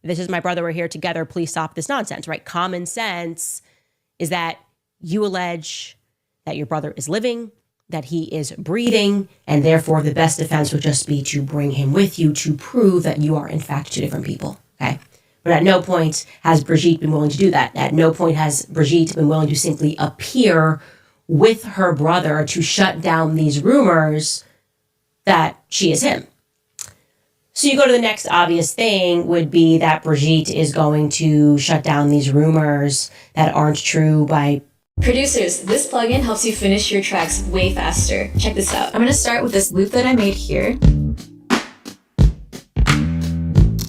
this is my brother, we're here together, please stop this nonsense, right? Common sense is that you allege that your brother is living, that he is breathing, and therefore the best defense would just be to bring him with you to prove that you are in fact two different people, okay? But at no point has Brigitte been willing to do that. At no point has Brigitte been willing to simply appear with her brother to shut down these rumors that she is him. So you go to the next obvious thing would be that Brigitte is going to shut down these rumors that aren't true by... Producers, this plugin helps you finish your tracks way faster. Check this out. I'm going to start with this loop that I made here.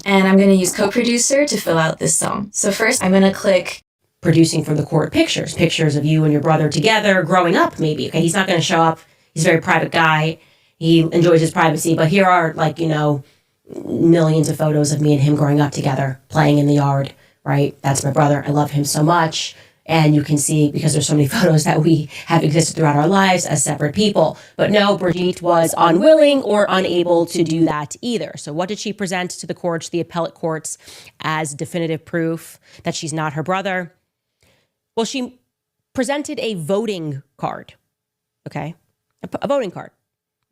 And I'm going to use co-producer to fill out this song. So first I'm going to click producing for the court pictures of you and your brother together growing up maybe. Okay, he's not going to show up. He's a very private guy. He enjoys his privacy, but here are millions of photos of me and him growing up together, playing in the yard, right? That's my brother. I love him so much. And you can see, because there's so many photos, that we have existed throughout our lives as separate people. But no, Brigitte was unwilling or unable to do that either. So what did she present to the courts, the appellate courts, as definitive proof that she's not her brother? Well, she presented a voting card, okay? A voting card,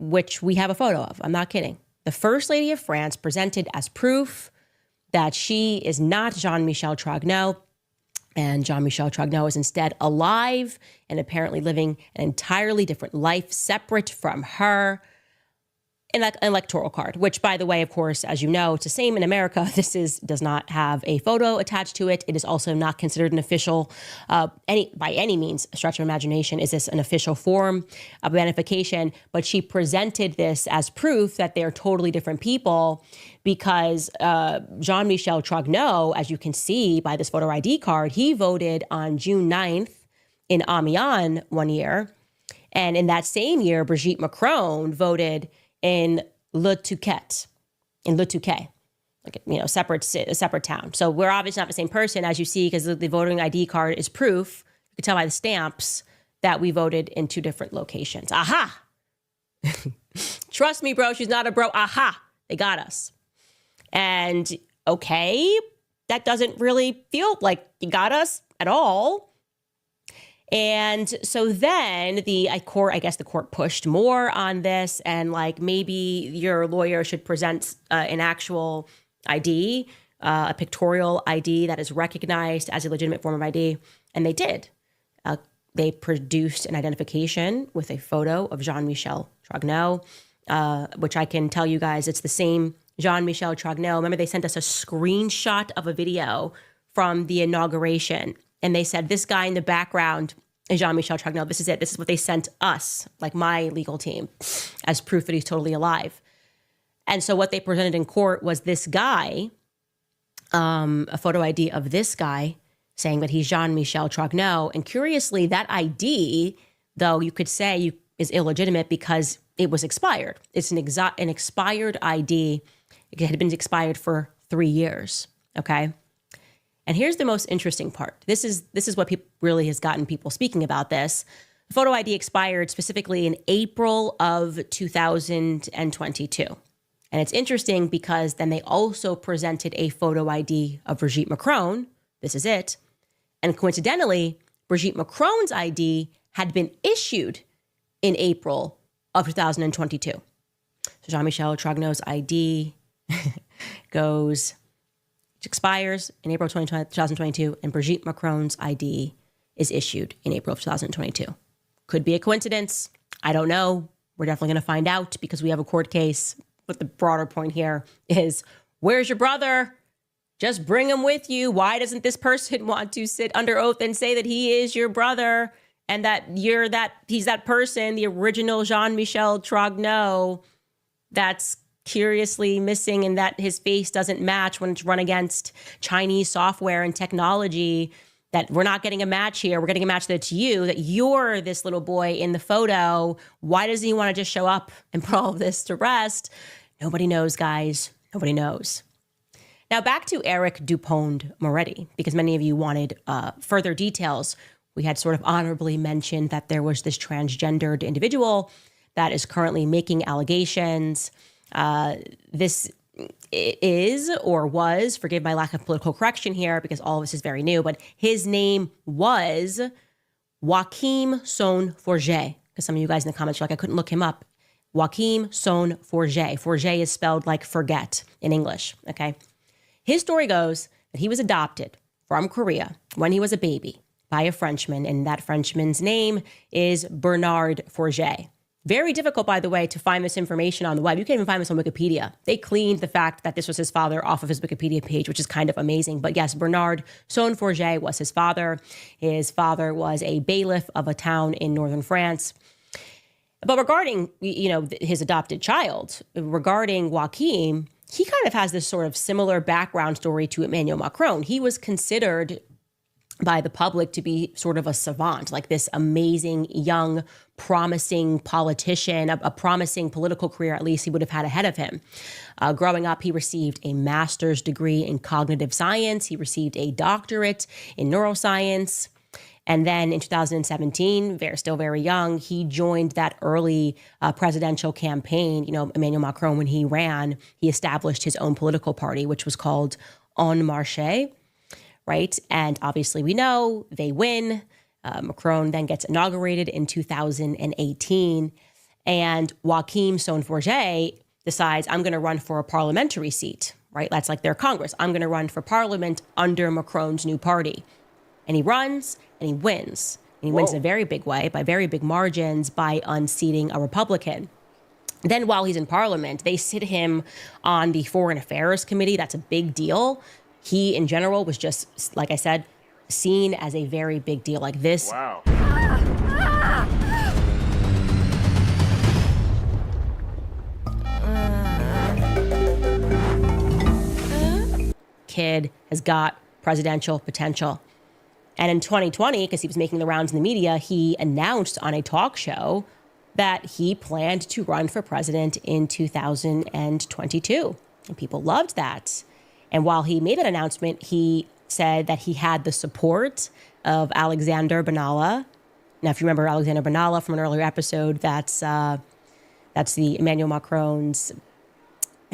which we have a photo of. I'm not kidding. The First Lady of France presented as proof that she is not Jean-Michel Trogneau, and Jean-Michel Trogneau is instead alive and apparently living an entirely different life, separate from her. An electoral card, which, by the way, of course, as you know, it's the same in America. Does not have a photo attached to it. It is also not considered an official, by any means, a stretch of imagination, is this an official form of identification. But she presented this as proof that they're totally different people because Jean-Michel Trogneau, as you can see by this photo ID card, he voted on June 9th in Amiens one year. And in that same year, Brigitte Macron voted in Le Touquet, a separate town. So we're obviously not the same person, as you see, because the voting ID card is proof. You can tell by the stamps that we voted in two different locations. Aha! Trust me, bro, she's not a bro. Aha! They got us. And okay, that doesn't really feel like you got us at all. And so then the court pushed more on this, and maybe your lawyer should present an actual ID, a pictorial ID that is recognized as a legitimate form of ID. And they did. They produced an identification with a photo of Jean-Michel Trogneau, which I can tell you guys, it's the same Jean-Michel Trogneau. Remember, they sent us a screenshot of a video from the inauguration. And they said, this guy in the background is Jean-Michel Trogneau. This is it. This is what they sent us, like my legal team, as proof that he's totally alive. And so what they presented in court was this guy, a photo ID of this guy saying that he's Jean-Michel Trogneau. And curiously, that ID, though you could say is illegitimate because it was expired. It's an expired ID. It had been expired for 3 years, okay? And here's the most interesting part. This is what really has gotten people speaking about this. The photo ID expired specifically in April of 2022. And it's interesting because then they also presented a photo ID of Brigitte Macron. This is it. And coincidentally, Brigitte Macron's ID had been issued in April of 2022. So Jean-Michel Trogneau's ID expires in April 2022, and Brigitte Macron's ID is issued in April of 2022. Could be a coincidence. I don't know. We're definitely going to find out because we have a court case. But the broader point here is, where's your brother? Just bring him with you. Why doesn't this person want to sit under oath and say that he is your brother and that he's that person, the original Jean-Michel Trogneau, that's curiously missing and that his face doesn't match when it's run against Chinese software and technology, that we're not getting a match here. We're getting a match that's you, that you're this little boy in the photo. Why doesn't he want to just show up and put all of this to rest? Nobody knows, guys. Nobody knows. Now back to Eric Dupond-Moretti, because many of you wanted further details. We had sort of honorably mentioned that there was this transgendered individual that is currently making allegations. This is or was, forgive my lack of political correction here because all of this is very new, but his name was Joachim Son-Forget. Because some of you guys in the comments are like, I couldn't look him up. Joachim Son-Forget. Forget is spelled like forget in English, okay? His story goes that he was adopted from Korea when he was a baby by a Frenchman, and that Frenchman's name is Bernard Forget. Very difficult, by the way, to find this information on the web. You can't even find this on Wikipedia. They cleaned the fact that this was his father off of his Wikipedia page, which is kind of amazing. But yes, Bernard Son-Forget was his father. His father was a bailiff of a town in northern France. But regarding, his adopted child, regarding Joachim, he kind of has this sort of similar background story to Emmanuel Macron. He was considered by the public to be sort of a savant, like this amazing, young, promising politician, a promising political career, at least he would have had ahead of him. Growing up, he received a master's degree in cognitive science. He received a doctorate in neuroscience. And then in 2017, still very young, he joined that early presidential campaign. Emmanuel Macron, when he ran, he established his own political party, which was called En Marche. Right. And obviously, we know they win. Macron then gets inaugurated in 2018. And Joachim Son-Forget decides, I'm going to run for a parliamentary seat. Right. That's like their Congress. I'm going to run for parliament under Macron's new party. And he runs and he wins. And he wins in a very big way, by very big margins, by unseating a Republican. Then while he's in parliament, they sit him on the Foreign Affairs Committee. That's a big deal. He, in general, was just, like I said, seen as a very big deal. Like this. Wow. Kid has got presidential potential. And in 2020, because he was making the rounds in the media, he announced on a talk show that he planned to run for president in 2022. And people loved that. And while he made that announcement, he said that he had the support of Alexander Benalla. Now, if you remember Alexander Benalla from an earlier episode, that's the Emmanuel Macron's,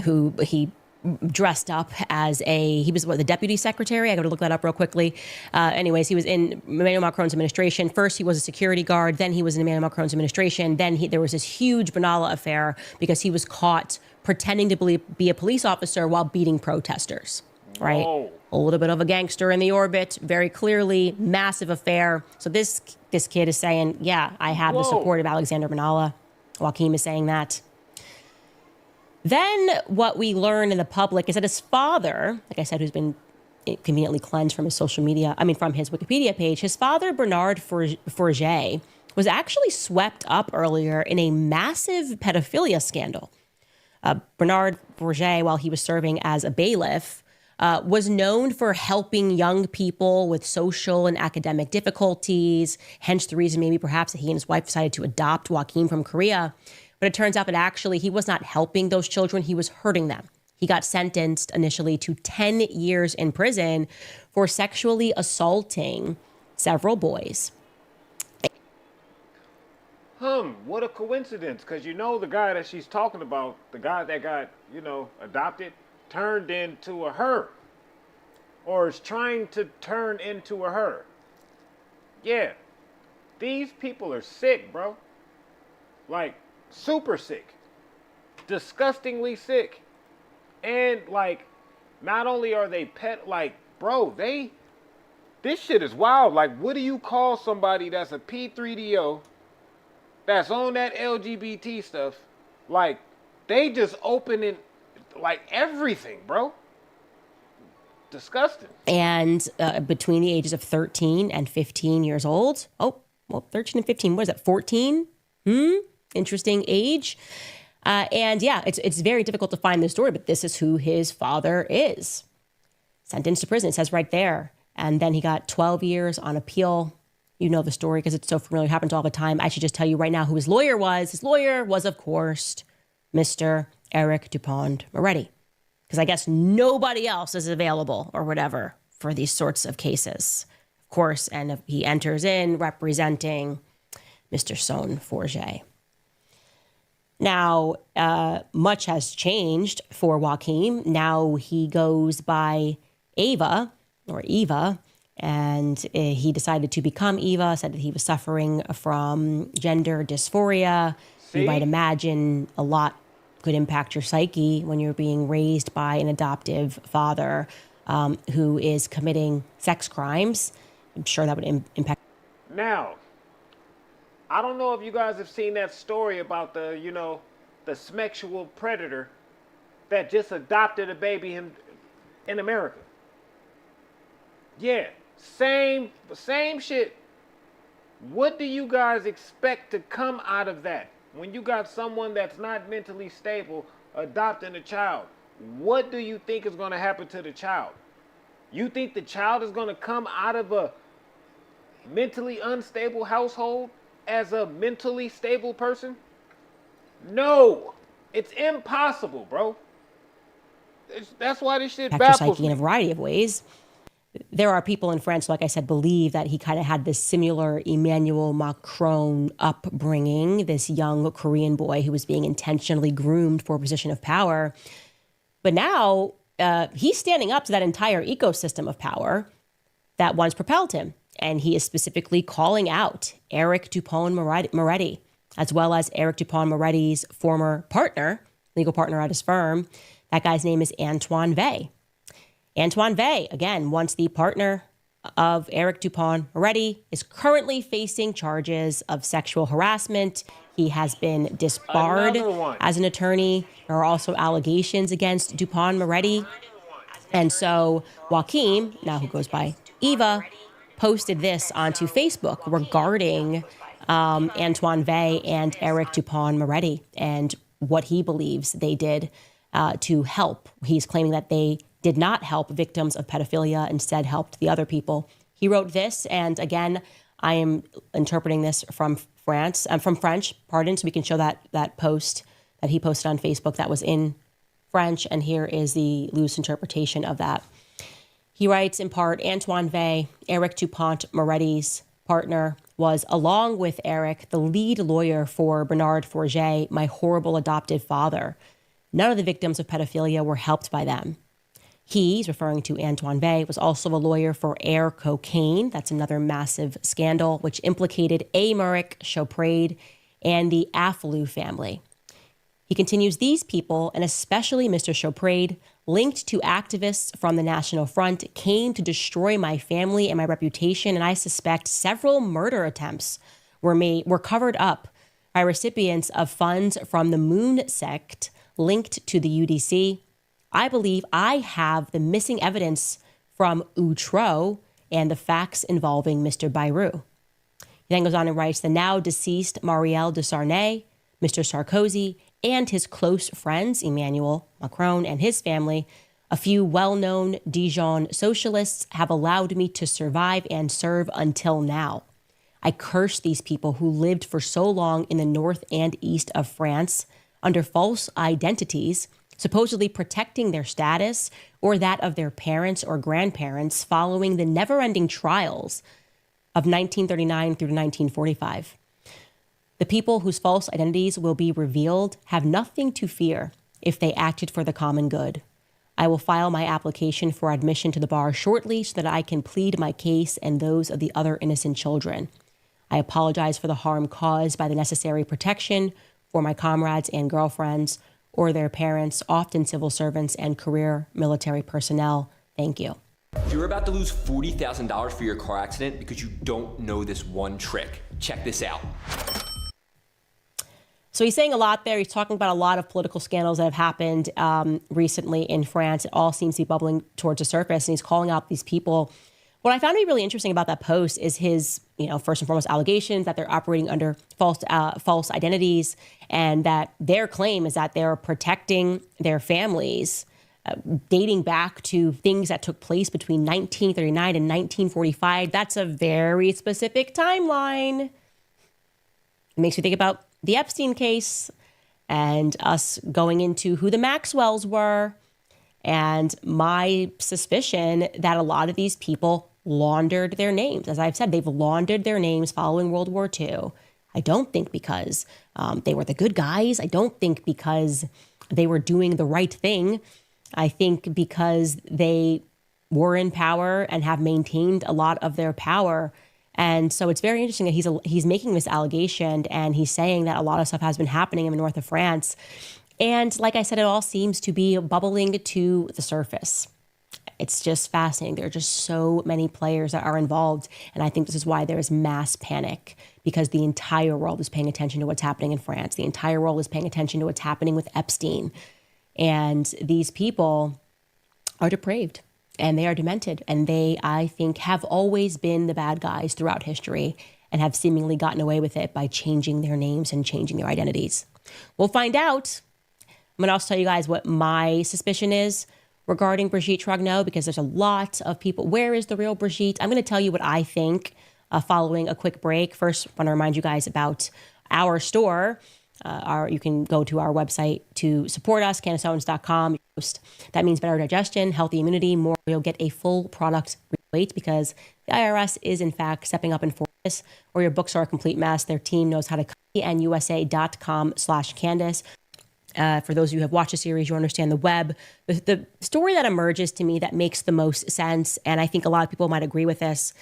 who he dressed up as he was the deputy secretary. I got to look that up real quickly. Anyways, he was in Emmanuel Macron's administration. First, he was a security guard. Then he was in Emmanuel Macron's administration. Then there was this huge Benalla affair because he was caught pretending to be a police officer while beating protesters, right? Whoa. A little bit of a gangster in the orbit, very clearly, massive affair. So this kid is saying, yeah, I have the support of Alexander Benalla. Joachim is saying that. Then what we learn in the public is that his father, like I said, who's been conveniently cleansed from his from his Wikipedia page, his father, Bernard Forget, was actually swept up earlier in a massive pedophilia scandal. Bernard Forget, while he was serving as a bailiff, was known for helping young people with social and academic difficulties, hence the reason maybe perhaps that he and his wife decided to adopt Joachim from Korea. But it turns out that actually he was not helping those children, he was hurting them. He got sentenced initially to 10 years in prison for sexually assaulting several boys. What a coincidence, because the guy that she's talking about, the guy that got, adopted, turned into a her. Or is trying to turn into a her. Yeah. These people are sick, bro. Like, super sick. Disgustingly sick. And, like, not only are they bro, this shit is wild. Like, what do you call somebody that's a P3DO, that's on that LGBT stuff? Like, they just opening, like, everything, bro. Disgusting. And between the ages of 13 and 15 years old. 13 and 15, what is that, 14? Interesting age. And yeah, it's very difficult to find this story, but this is who his father is. Sentenced to prison, it says right there. And then he got 12 years on appeal. You know the story because it's so familiar, it happens all the time. I should just tell you right now who his lawyer was. His lawyer was, of course, Mr. Eric Dupond-Moretti. Because I guess nobody else is available or whatever for these sorts of cases. Of course, and he enters in representing Mr. Son-Forget. Now, much has changed for Joaquim. Now he goes by Ava, and he decided to become Eva, said that he was suffering from gender dysphoria. You might imagine a lot could impact your psyche when you're being raised by an adoptive father who is committing sex crimes. I'm sure that would impact. Now, I don't know if you guys have seen that story about the sexual predator that just adopted a baby in America. Yeah, same shit. What do you guys expect to come out of that? When you got someone that's not mentally stable adopting a child, what do you think is going to happen to the child? You think the child is going to come out of a mentally unstable household as a mentally stable person? No, it's impossible, bro. That's why this shit baffles psyche me. In a variety of ways. There are people in France, like I said, believe that he kind of had this similar Emmanuel Macron upbringing, this young Korean boy who was being intentionally groomed for a position of power. But now he's standing up to that entire ecosystem of power that once propelled him. And he is specifically calling out Eric Dupond-Moretti, as well as Eric Dupond-Moretti's former partner, legal partner at his firm. That guy's name is Antoine Vey. Antoine Vey, again, once the partner of Eric Dupond-Moretti, is currently facing charges of sexual harassment. He has been disbarred as an attorney. There are also allegations against Dupond-Moretti. And so Joaquim, now who goes by Eva, posted this onto Facebook regarding Antoine Vey and Eric Dupond-Moretti and what he believes they did to help. He's claiming that they did not help victims of pedophilia, instead helped the other people. He wrote this, and again, I am interpreting this from French, so we can show that post that he posted on Facebook that was in French, and here is the loose interpretation of that. He writes in part, Antoine Vey, Eric Dupond-Moretti's partner, was, along with Eric, the lead lawyer for Bernard Forget, my horrible adoptive father. None of the victims of pedophilia were helped by them. He's referring to Antoine Vey, was also a lawyer for Air Cocaine. That's another massive scandal, which implicated Aymeric Chauprade and the Afflelou family. He continues, these people, and especially Mr. Chauprade, linked to activists from the National Front, came to destroy my family and my reputation, and I suspect several murder attempts were covered up by recipients of funds from the Moon sect linked to the UDC. I believe I have the missing evidence from Outreau and the facts involving Mr. Bayrou. He then goes on and writes, the now deceased Marielle de Sarney, Mr. Sarkozy, and his close friends, Emmanuel Macron and his family, a few well-known Dijon socialists, have allowed me to survive and serve until now. I curse these people who lived for so long in the north and east of France under false identities, supposedly protecting their status or that of their parents or grandparents following the never-ending trials of 1939 through 1945. The people whose false identities will be revealed have nothing to fear if they acted for the common good. I will file my application for admission to the bar shortly so that I can plead my case and those of the other innocent children. I apologize for the harm caused by the necessary protection for my comrades and girlfriends or their parents, often civil servants and career military personnel. Thank you. You're about to lose $40,000 for your car accident because you don't know this one trick. Check this out. So he's saying a lot there. He's talking about a lot of political scandals that have happened recently in France. It all seems to be bubbling towards the surface, and he's calling out these people. What I found to be really interesting about that post is his, first and foremost allegations that they're operating under false identities, and that their claim is that they're protecting their families, dating back to things that took place between 1939 and 1945. That's a very specific timeline. It makes me think about the Epstein case and us going into who the Maxwells were, and my suspicion that a lot of these people laundered their names. As I've said, they've laundered their names following World War II, I don't think because they were the good guys. I don't think because they were doing the right thing. I think because they were in power and have maintained a lot of their power. And so it's very interesting that he's making this allegation, and he's saying that a lot of stuff has been happening in the north of France. And like I said, it all seems to be bubbling to the surface. It's just fascinating. There are just so many players that are involved. And I think this is why there is mass panic, because the entire world is paying attention to what's happening in France. The entire world is paying attention to what's happening with Epstein. And these people are depraved and they are demented. And they, I think, have always been the bad guys throughout history and have seemingly gotten away with it by changing their names and changing their identities. We'll find out. I'm going to also tell you guys what my suspicion is regarding Brigitte Trogneau, because there's a lot of people. Where is the real Brigitte? I'm going to tell you what I think following a quick break. First, I want to remind you guys about our store. You can go to our website to support us, CandaceOwens.com. That means better digestion, healthy immunity, more. You'll get a full product weight because the IRS is, in fact, stepping up and for this, or your books are a complete mess. Their team knows how to usa.com/Candace. For those of you who have watched the series, you understand the web. The story that emerges to me that makes the most sense, and I think a lot of people might agree with this,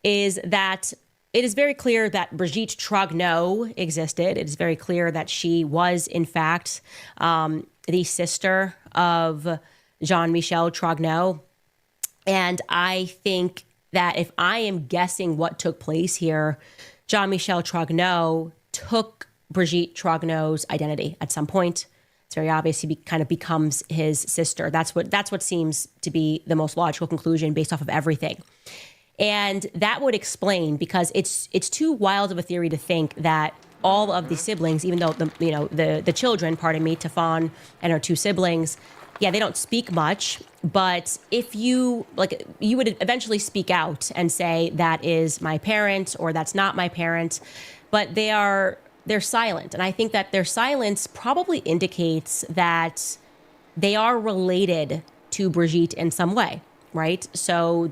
is that it is very clear that Brigitte Trogneau existed. It is very clear that she was, in fact, the sister of Jean-Michel Trogneau. And I think that if I am guessing what took place here, Jean-Michel Trogneau took Brigitte Trogneau's identity at some point. It's very obvious he kind of becomes his sister. That's what seems to be the most logical conclusion based off of everything. And that would explain, because it's too wild of a theory to think that all of the siblings, even though the children, Tefan and her two siblings, yeah, they don't speak much, but if you would eventually speak out and say that is my parent or that's not my parent, but they're silent. And I think that their silence probably indicates that they are related to Brigitte in some way, right? So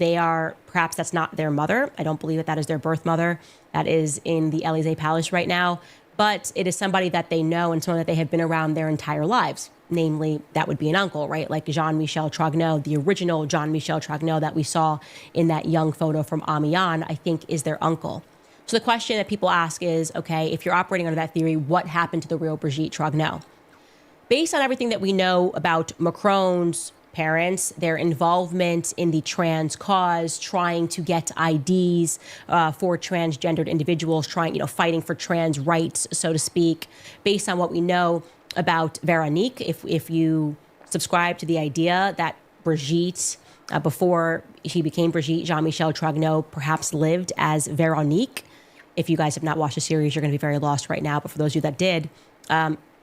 perhaps that's not their mother. I don't believe that is their birth mother. That is in the Élysée Palace right now. But it is somebody that they know and someone that they have been around their entire lives. Namely, that would be an uncle, right? Like Jean-Michel Trogneau, the original Jean-Michel Trogneau that we saw in that young photo from Amiens, I think is their uncle. So the question that people ask is, okay, if you're operating under that theory, what happened to the real Brigitte Trogneau? Based on everything that we know about Macron's parents, their involvement in the trans cause, trying to get IDs for transgendered individuals, fighting for trans rights, so to speak, based on what we know about Veronique, if you subscribe to the idea that Brigitte, before she became Brigitte, Jean-Michel Trogneau perhaps lived as Veronique. If you guys have not watched the series, you're going to be very lost right now. But for those of you that did,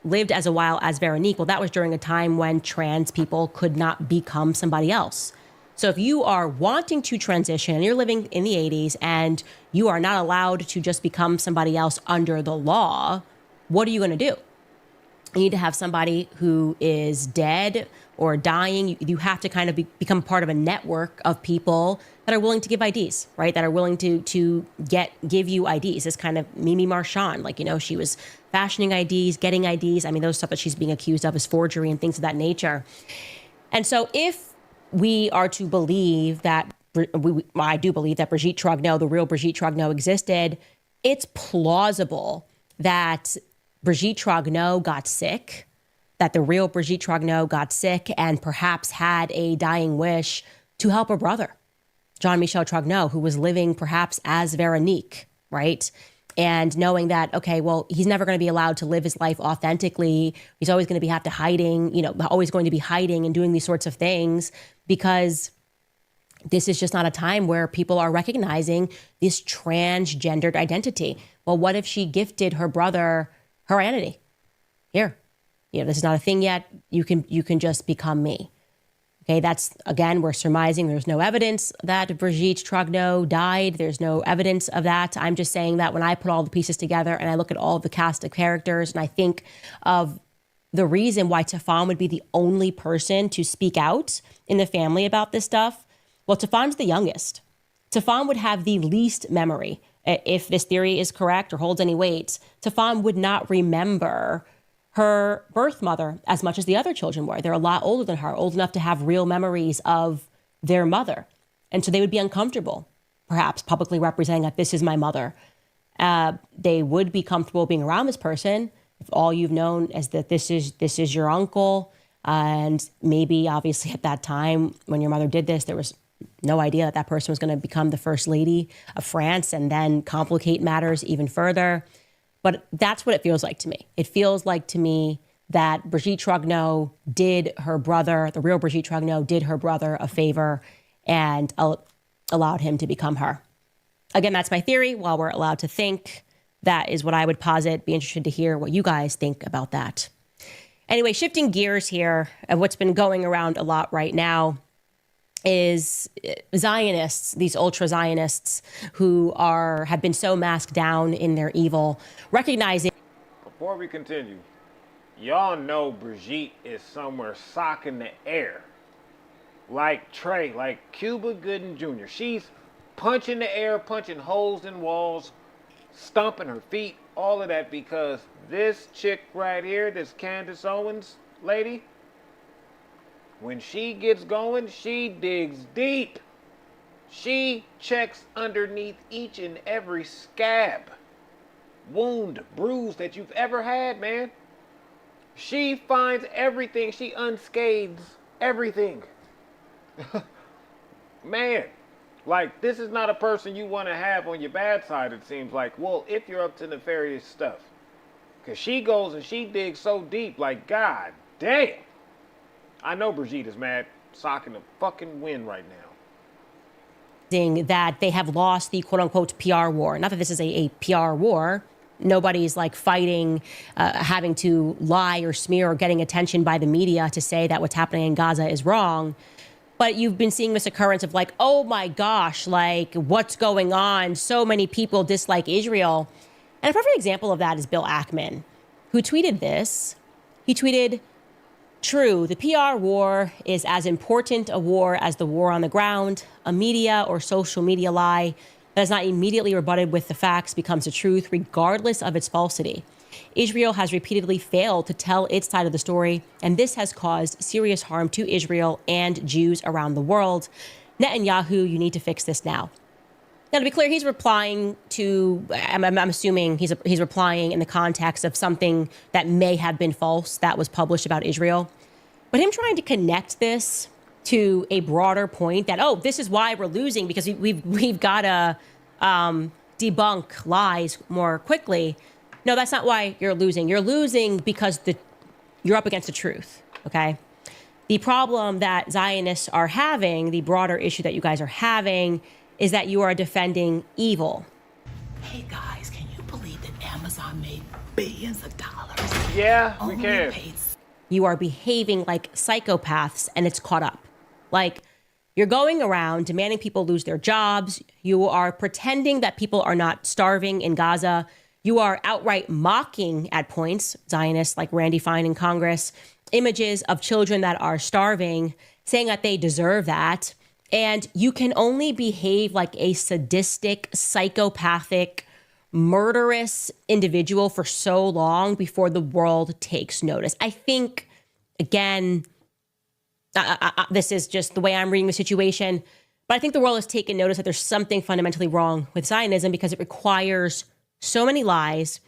lived as a while as Veronique, well, that was during a time when trans people could not become somebody else. So if you are wanting to transition and you're living in the 80s and you are not allowed to just become somebody else under the law, what are you going to do? You need to have somebody who is dead or dying. You have to kind of become part of a network of people that are willing to give IDs, right? That are willing to give you IDs. It's kind of Mimi Marchand, she was fashioning IDs, getting IDs. I mean, those stuff that she's being accused of is forgery and things of that nature. And so if we are to believe that, I do believe that Brigitte Trogneau, the real Brigitte Trogneau existed, it's plausible that Brigitte Trogneau got sick, that the real Brigitte Trogneau got sick and perhaps had a dying wish to help her brother, Jean-Michel Trogneau, who was living perhaps as Veronique, right? And knowing that, okay, well, he's never going to be allowed to live his life authentically. He's always going to always going to be hiding and doing these sorts of things, because this is just not a time where people are recognizing this transgendered identity. Well, what if she gifted her brother her identity? Here, this is not a thing yet. You can just become me. Okay, that's, again, we're surmising. There's no evidence that Brigitte Trogneau died. There's no evidence of that. I'm just saying that when I put all the pieces together and I look at all the cast of characters and I think of the reason why Tefan would be the only person to speak out in the family about this stuff, well, Tefan's the youngest. Tefan would have the least memory if this theory is correct or holds any weight, Tafan would not remember her birth mother as much as the other children were. They're a lot older than her, old enough to have real memories of their mother. And so they would be uncomfortable, perhaps publicly representing that this is my mother. They would be comfortable being around this person if all you've known is that this is your uncle. And maybe obviously at that time when your mother did this, there was no idea that that person was going to become the first lady of France and then complicate matters even further. But that's what it feels like to me. It feels like to me that Brigitte Trogneau did her brother, the real Brigitte Trogneau, did her brother a favor and allowed him to become her. Again, that's my theory. While we're allowed to think, that is what I would posit. Be interested to hear what you guys think about that. Anyway, shifting gears here, what's been going around a lot right now is Zionists, these ultra-Zionists who have been so masked down in their evil, recognizing... Before we continue, y'all know Brigitte is somewhere socking the air. Like Trey, like Cuba Gooding Jr. She's punching the air, punching holes in walls, stomping her feet, all of that because this chick right here, this Candace Owens lady, when she gets going, she digs deep. She checks underneath each and every scab, wound, bruise that you've ever had, man. She finds everything. She unscathes everything. Man, like, this is not a person you want to have on your bad side, it seems like. Well, if you're up to nefarious stuff. Because she goes and she digs so deep, like, God damn. I know Brigitte is mad, socking the fucking wind right now. That they have lost the quote-unquote PR war. Not that this is a PR war. Nobody's like fighting, having to lie or smear or getting attention by the media to say that what's happening in Gaza is wrong. But you've been seeing this occurrence of like, oh my gosh, like what's going on? So many people dislike Israel. And a perfect example of that is Bill Ackman, who tweeted this. He tweeted, "True, the PR war is as important a war as the war on the ground. A media or social media lie that is not immediately rebutted with the facts becomes the truth, regardless of its falsity. Israel has repeatedly failed to tell its side of the story, and this has caused serious harm to Israel and Jews around the world. Netanyahu, you need to fix this now." Now, to be clear, he's replying to, I'm assuming he's replying in the context of something that may have been false that was published about Israel. But him trying to connect this to a broader point that, oh, this is why we're losing because we've got to debunk lies more quickly. No, that's not why you're losing. You're losing because you're up against the truth, okay? The problem that Zionists are having, the broader issue that you guys are having, is that you are defending evil. Hey guys, can you believe that Amazon made billions of dollars? Yeah, we can. You are behaving like psychopaths and it's caught up. Like, you're going around demanding people lose their jobs. You are pretending that people are not starving in Gaza. You are outright mocking at points, Zionists like Randy Fine in Congress, images of children that are starving, saying that they deserve that. And you can only behave like a sadistic, psychopathic, murderous individual for so long before the world takes notice. I think, again, this is just the way I'm reading the situation, but I think the world has taken notice that there's something fundamentally wrong with Zionism because it requires so many lies,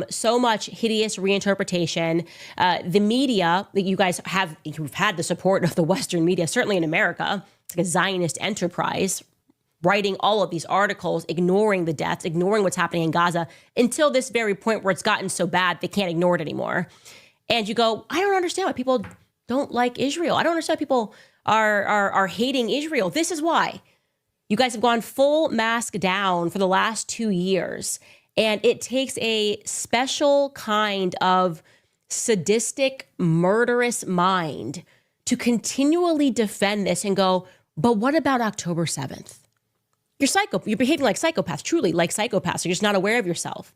so much hideous reinterpretation. The media that you guys have, you've had the support of the Western media, certainly in America. It's like a Zionist enterprise, writing all of these articles, ignoring the deaths, ignoring what's happening in Gaza until this very point where it's gotten so bad they can't ignore it anymore. And you go, I don't understand why people don't like Israel. I don't understand why people are hating Israel. This is why. You guys have gone full mask down for the last 2 years. And it takes a special kind of sadistic, murderous mind to continually defend this and go, but what about October 7th? You're behaving like psychopaths, truly like psychopaths. You're just not aware of yourself.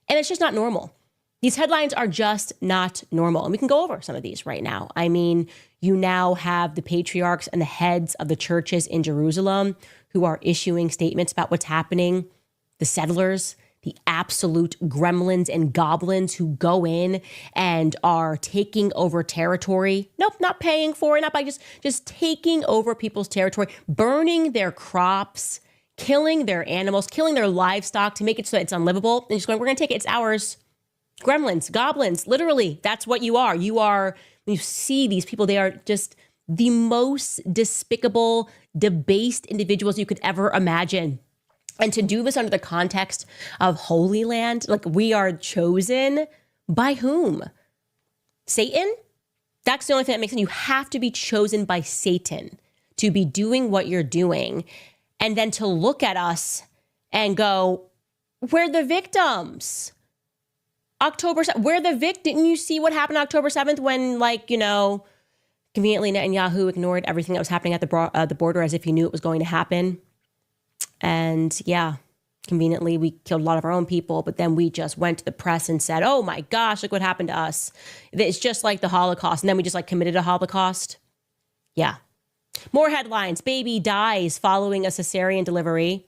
And it's just not normal. These headlines are just not normal. And we can go over some of these right now. I mean, you now have the patriarchs and the heads of the churches in Jerusalem who are issuing statements about what's happening the settlers, the absolute gremlins and goblins who go in and are taking over territory. Nope, not paying for it, not by just taking over people's territory, burning their crops, killing their animals, killing their livestock to make it so that it's unlivable. And just going, we're going to take it. It's ours. Gremlins, goblins, literally, that's what you are. When you see these people, they are just the most despicable, debased individuals you could ever imagine. And to do this under the context of Holy Land, like we are chosen by whom? Satan? That's the only thing that makes sense. You have to be chosen by Satan to be doing what you're doing. And then to look at us and go, we're the victims. We're the victim. Didn't you see what happened October 7th when, conveniently Netanyahu ignored everything that was happening at the border as if he knew it was going to happen? And yeah, conveniently, we killed a lot of our own people, but then we just went to the press and said, oh my gosh, look what happened to us. It's just like the Holocaust. And then we just committed a Holocaust. Yeah. More headlines. Baby dies following a cesarean delivery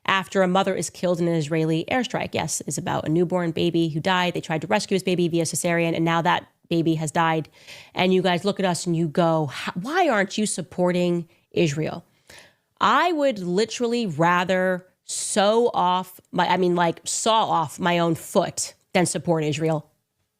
after a mother is killed in an Israeli airstrike. Yes, it's about a newborn baby who died. They tried to rescue his baby via cesarean, and now that baby has died. And you guys look at us and you go, why aren't you supporting Israel? I would literally rather saw off my own foot than support Israel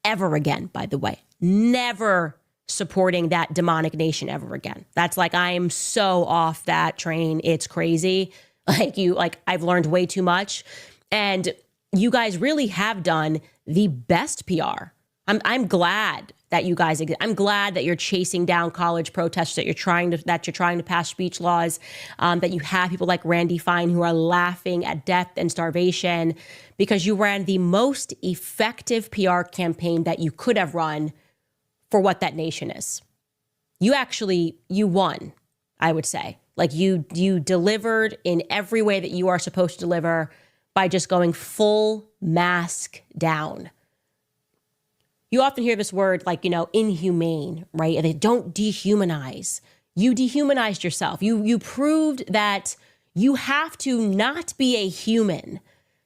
ever again, by the way. Never supporting that demonic nation ever again. That's I am so off that train. It's crazy. I've learned way too much. And you guys really have done the best PR. I'm glad that you guys exist. I'm glad that you're chasing down college protesters, that you're trying to pass speech laws, that you have people like Randy Fine who are laughing at death and starvation, because you ran the most effective PR campaign that you could have run for what that nation is. You won, I would say. You delivered in every way that you are supposed to deliver by just going full mask down. You often hear this word inhumane, right? And they don't dehumanize. You dehumanized yourself. You proved that you have to not be a human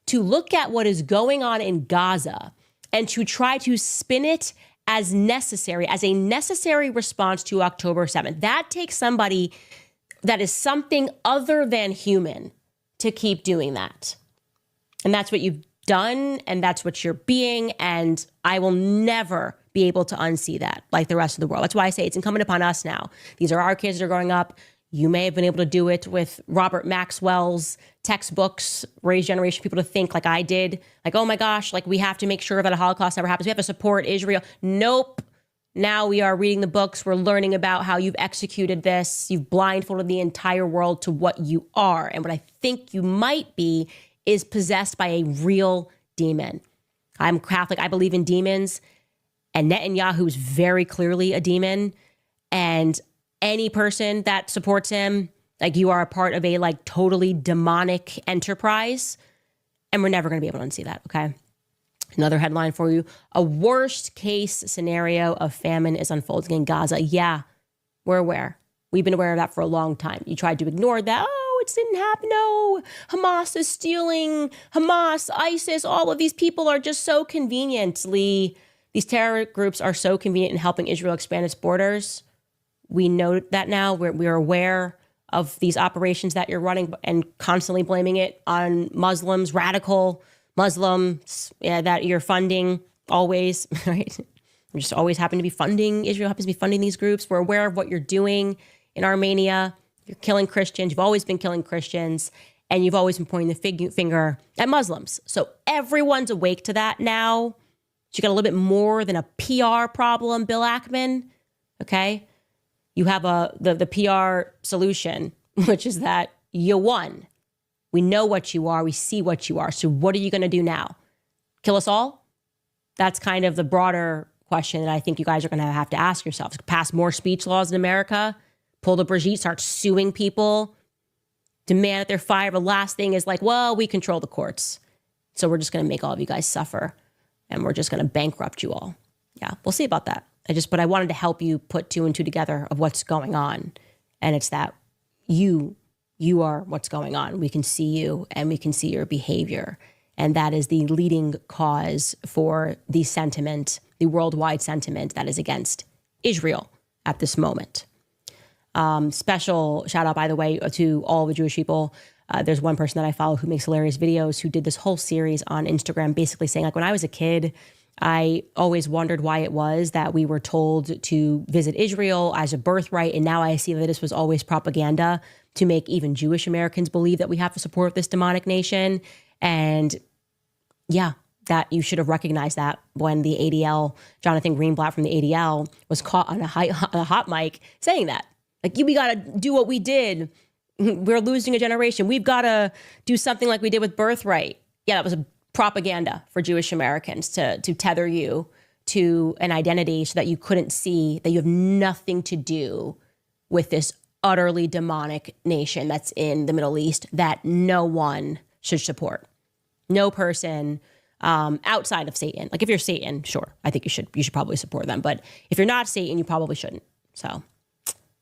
to look at what is going on in Gaza and to try to spin it as a necessary response to October 7th. That takes somebody that is something other than human to keep doing that. And that's what you've done, and that's what you're being, and I will never be able to unsee that like the rest of the world. That's why I say it's incumbent upon us now. These are our kids that are growing up. You may have been able to do it with Robert Maxwell's textbooks, raise generation people to think like I did, oh my gosh, we have to make sure that a Holocaust never happens. We have to support Israel. Nope. Now we are reading the books. We're learning about how you've executed this. You've blindfolded the entire world to what you are. And what I think you might be is possessed by a real demon. I'm Catholic. I believe in demons. And Netanyahu is very clearly a demon. And any person that supports him, you are a part of a totally demonic enterprise. And we're never going to be able to unsee that, okay? Another headline for you. A worst case scenario of famine is unfolding in Gaza. Yeah, we're aware. We've been aware of that for a long time. You tried to ignore that. Oh, it didn't happen. No, Hamas is stealing. Hamas, ISIS, all of these people are just so conveniently, these terror groups are so convenient in helping Israel expand its borders. We know that now. We're aware of these operations that you're running and constantly blaming it on Muslims, radical Muslims, that you're funding always, right? You just always happen to be funding, Israel happens to be funding these groups. We're aware of what you're doing in Armenia. You're killing Christians. You've always been killing Christians. And you've always been pointing the finger at Muslims. So everyone's awake to that now. So you got a little bit more than a PR problem, Bill Ackman. Okay? You have the PR solution, which is that you won. We know what you are. We see what you are. So what are you going to do now? Kill us all? That's kind of the broader question that I think you guys are going to have to ask yourselves. Pass more speech laws in America? Pull the Brigitte, start suing people? Demand that they're fired? The last thing is well, we control the courts. So we're just going to make all of you guys suffer. And we're just going to bankrupt you all. Yeah, we'll see about that. But I wanted to help you put two and two together of what's going on. And it's that you You are what's going on. We can see you and we can see your behavior. And that is the leading cause for the sentiment, the worldwide sentiment that is against Israel at this moment. Special shout out, by the way, to all the Jewish people. There's one person that I follow who makes hilarious videos who did this whole series on Instagram, basically saying, like, when I was a kid, I always wondered why it was that we were told to visit Israel as a birthright. And now I see that this was always propaganda to make even Jewish Americans believe that we have to support this demonic nation. And yeah, that you should have recognized that when the ADL, Jonathan Greenblatt from the ADL, was caught on a hot mic saying that. Like, we got to do what we did. We're losing a generation. We've got to do something like we did with birthright. Yeah, that was a propaganda for Jewish Americans to tether you to an identity so that you couldn't see that you have nothing to do with this utterly demonic nation that's in the Middle East that no one should support. No person outside of Satan. Like, if you're Satan, sure, I think you should probably support them. But if you're not Satan, you probably shouldn't. So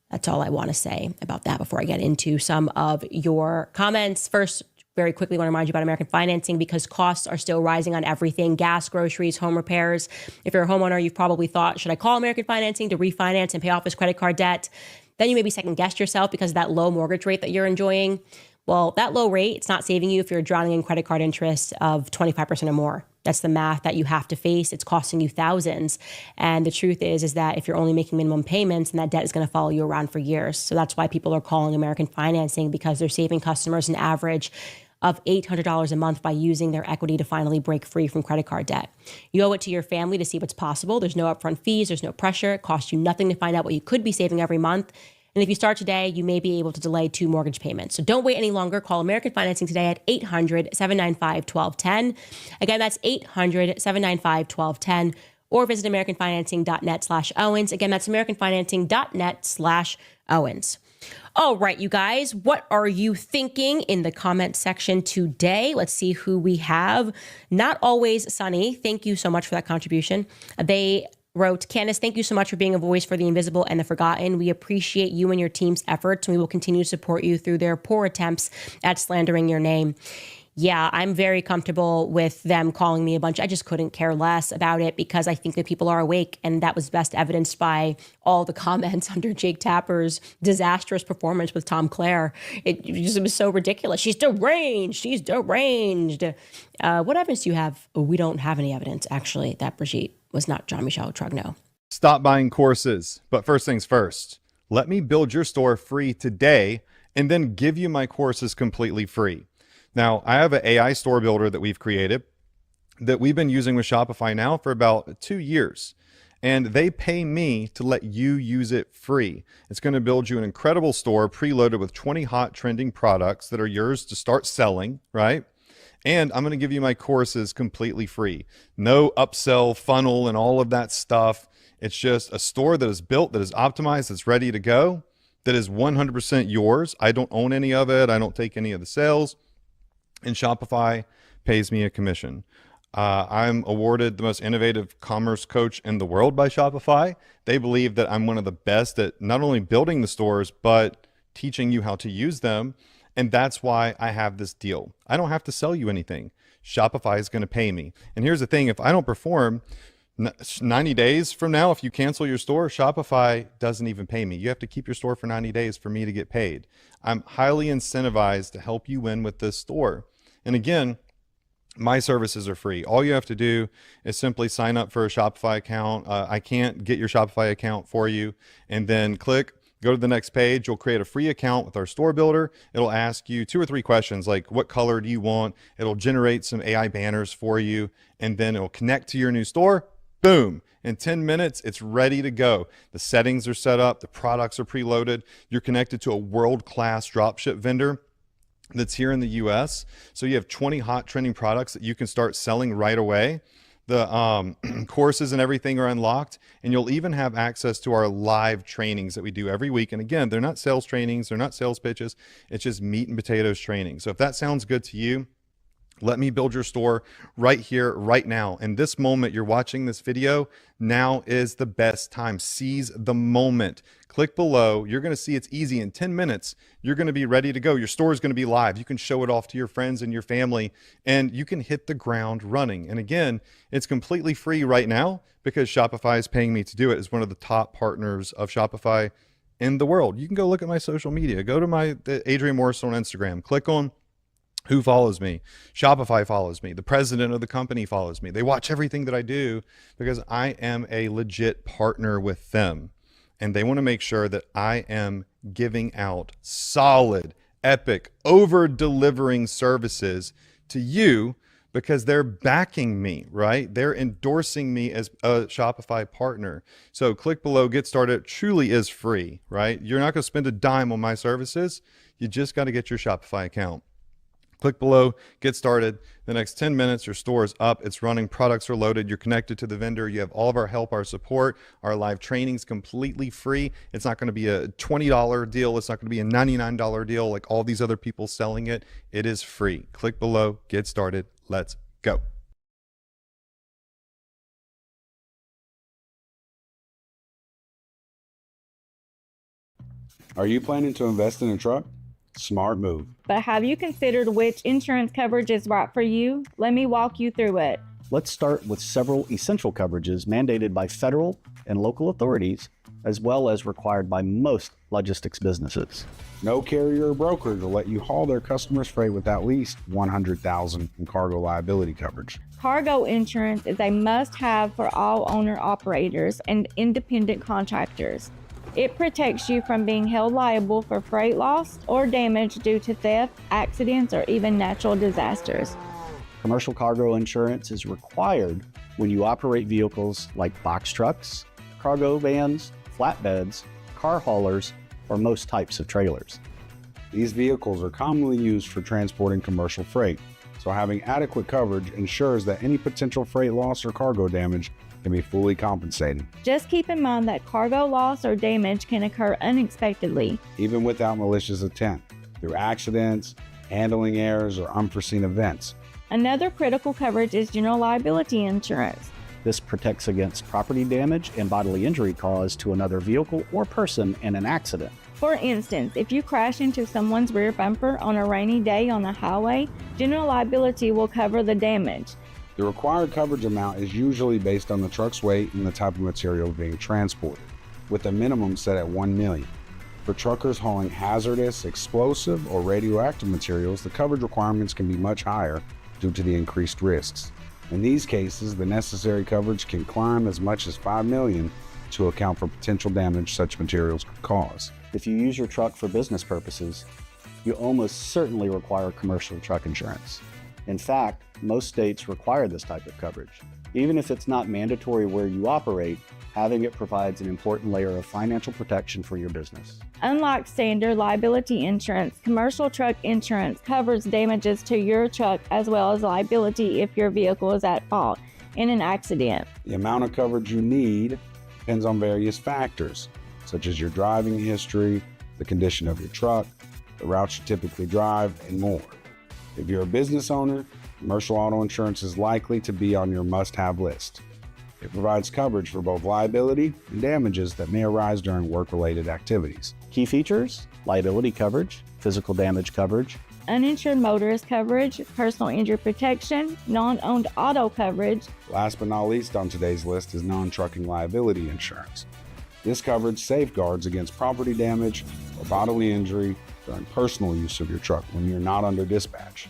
that's all I want to say about that before I get into some of your comments. First, very quickly, I want to remind you about American financing because costs are still rising on everything: gas, groceries, home repairs. If you're a homeowner, you've probably thought, should I call American financing to refinance and pay off this credit card debt? Then you maybe second guessed yourself because of that low mortgage rate that you're enjoying. Well, that low rate, it's not saving you if you're drowning in credit card interest of 25% or more. That's the math that you have to face. It's costing you thousands. And the truth is that if you're only making minimum payments, then that debt is going to follow you around for years. So that's why people are calling American financing, because they're saving customers an average of $800 a month by using their equity to finally break free from credit card debt. You owe it to your family to see what's possible. There's no upfront fees. There's no pressure. It costs you nothing to find out what you could be saving every month. And if you start today, you may be able to delay 2 mortgage payments. So don't wait any longer. Call American Financing today at 800-795-1210. Again, that's 800-795-1210. Or visit AmericanFinancing.net/Owens. Again, that's AmericanFinancing.net/Owens. All right, you guys, what are you thinking in the comment section today? Let's see who we have. Not Always Sunny. Thank you so much for that contribution. They wrote, Candace, thank you so much for being a voice for the invisible and the forgotten. We appreciate you and your team's efforts, and we will continue to support you through their poor attempts at slandering your name. Yeah, I'm very comfortable with them calling me a bunch. I just couldn't care less about it because I think that people are awake, and that was best evidenced by all the comments under Jake Tapper's disastrous performance with Tom Clare. It was so ridiculous. She's deranged. She's deranged. What evidence do you have? Oh, we don't have any evidence, actually, that Brigitte was not Jean-Michel Trogneau. Stop buying courses. But first things first, let me build your store free today and then give you my courses completely free. Now, I have an AI store builder that we've created that we've been using with Shopify now for about 2 years. And they pay me to let you use it free. It's going to build you an incredible store preloaded with 20 hot trending products that are yours to start selling, right? And I'm going to give you my courses completely free. No upsell funnel and all of that stuff. It's just a store that is built, that is optimized, that's ready to go, that is 100% yours. I don't own any of it. I don't take any of the sales. And Shopify pays me a commission. I'm awarded the most innovative commerce coach in the world by Shopify. They believe that I'm one of the best at not only building the stores, but teaching you how to use them. And that's why I have this deal. I don't have to sell you anything. Shopify is going to pay me. And here's the thing, if I don't perform 90 days from now, if you cancel your store, Shopify doesn't even pay me. You have to keep your store for 90 days for me to get paid. I'm highly incentivized to help you win with this store. And again, my services are free. All you have to do is simply sign up for a Shopify account. I can't get your Shopify account for you. And then go to the next page. You'll create a free account with our store builder. It'll ask you 2 or 3 questions like, what color do you want? It'll generate some AI banners for you. And then it'll connect to your new store. Boom. In 10 minutes, it's ready to go. The settings are set up. The products are preloaded. You're connected to a world-class dropship vendor that's here in the US. So you have 20 hot trending products that you can start selling right away. The courses and everything are unlocked, and you'll even have access to our live trainings that we do every week. And again, they're not sales trainings. They're not sales pitches. It's just meat and potatoes training. So if that sounds good to you, Let me build your store right here, right now. In this moment, you're watching this video. Now is the best time. Seize the moment. Click below. You're going to see it's easy. In 10 minutes, you're going to be ready to go. Your store is going to be live. You can show it off to your friends and your family, and you can hit the ground running. And again, it's completely free right now because Shopify is paying me to do it as one of the top partners of Shopify in the world. You can go look at my social media. Go to Adrian Morrison on Instagram. Click on who follows me. Shopify follows me. The president of the company follows me. They watch everything that I do because I am a legit partner with them. And they want to make sure that I am giving out solid, epic, over-delivering services to you because they're backing me, right? They're endorsing me as a Shopify partner. So click below, get started. It truly is free, right? You're not going to spend a dime on my services. You just got to get your Shopify account. Click below, get started. The next 10 minutes, your store is up, it's running, products are loaded, you're connected to the vendor, you have all of our help, our support, our live training's completely free. It's not gonna be a $20 deal, it's not gonna be a $99 deal like all these other people selling it. It is free. Click below, get started, let's go. Are you planning to invest in a truck? Smart move. But have you considered which insurance coverage is right for you? Let me walk you through it. Let's start with several essential coverages mandated by federal and local authorities, as well as required by most logistics businesses. No carrier or broker will let you haul their customers' freight with at least $100,000 in cargo liability coverage. Cargo insurance is a must-have for all owner-operators and independent contractors. It protects you from being held liable for freight loss or damage due to theft, accidents, or even natural disasters. Commercial cargo insurance is required when you operate vehicles like box trucks, cargo vans, flatbeds, car haulers, or most types of trailers. These vehicles are commonly used for transporting commercial freight, so having adequate coverage ensures that any potential freight loss or cargo damage can be fully compensated. Just keep in mind that cargo loss or damage can occur unexpectedly, even without malicious intent, through accidents, handling errors, or unforeseen events. Another critical coverage is general liability insurance. This protects against property damage and bodily injury caused to another vehicle or person in an accident. For instance, if you crash into someone's rear bumper on a rainy day on the highway, general liability will cover the damage. The required coverage amount is usually based on the truck's weight and the type of material being transported, with a minimum set at $1 million. For truckers hauling hazardous, explosive, or radioactive materials, the coverage requirements can be much higher due to the increased risks. In these cases, the necessary coverage can climb as much as $5 million to account for potential damage such materials could cause. If you use your truck for business purposes, you almost certainly require commercial truck insurance. In fact, most states require this type of coverage. Even if it's not mandatory where you operate, having it provides an important layer of financial protection for your business. Unlike standard liability insurance, commercial truck insurance covers damages to your truck as well as liability if your vehicle is at fault in an accident. The amount of coverage you need depends on various factors, such as your driving history, the condition of your truck, the routes you typically drive, and more. If you're a business owner, commercial auto insurance is likely to be on your must-have list. It provides coverage for both liability and damages that may arise during work-related activities. Key features: liability coverage, physical damage coverage, Uninsured motorist coverage, personal injury protection, non-owned auto coverage. Last but not least on today's list is non-trucking liability insurance. This coverage safeguards against property damage or bodily injury during personal use of your truck when you're not under dispatch.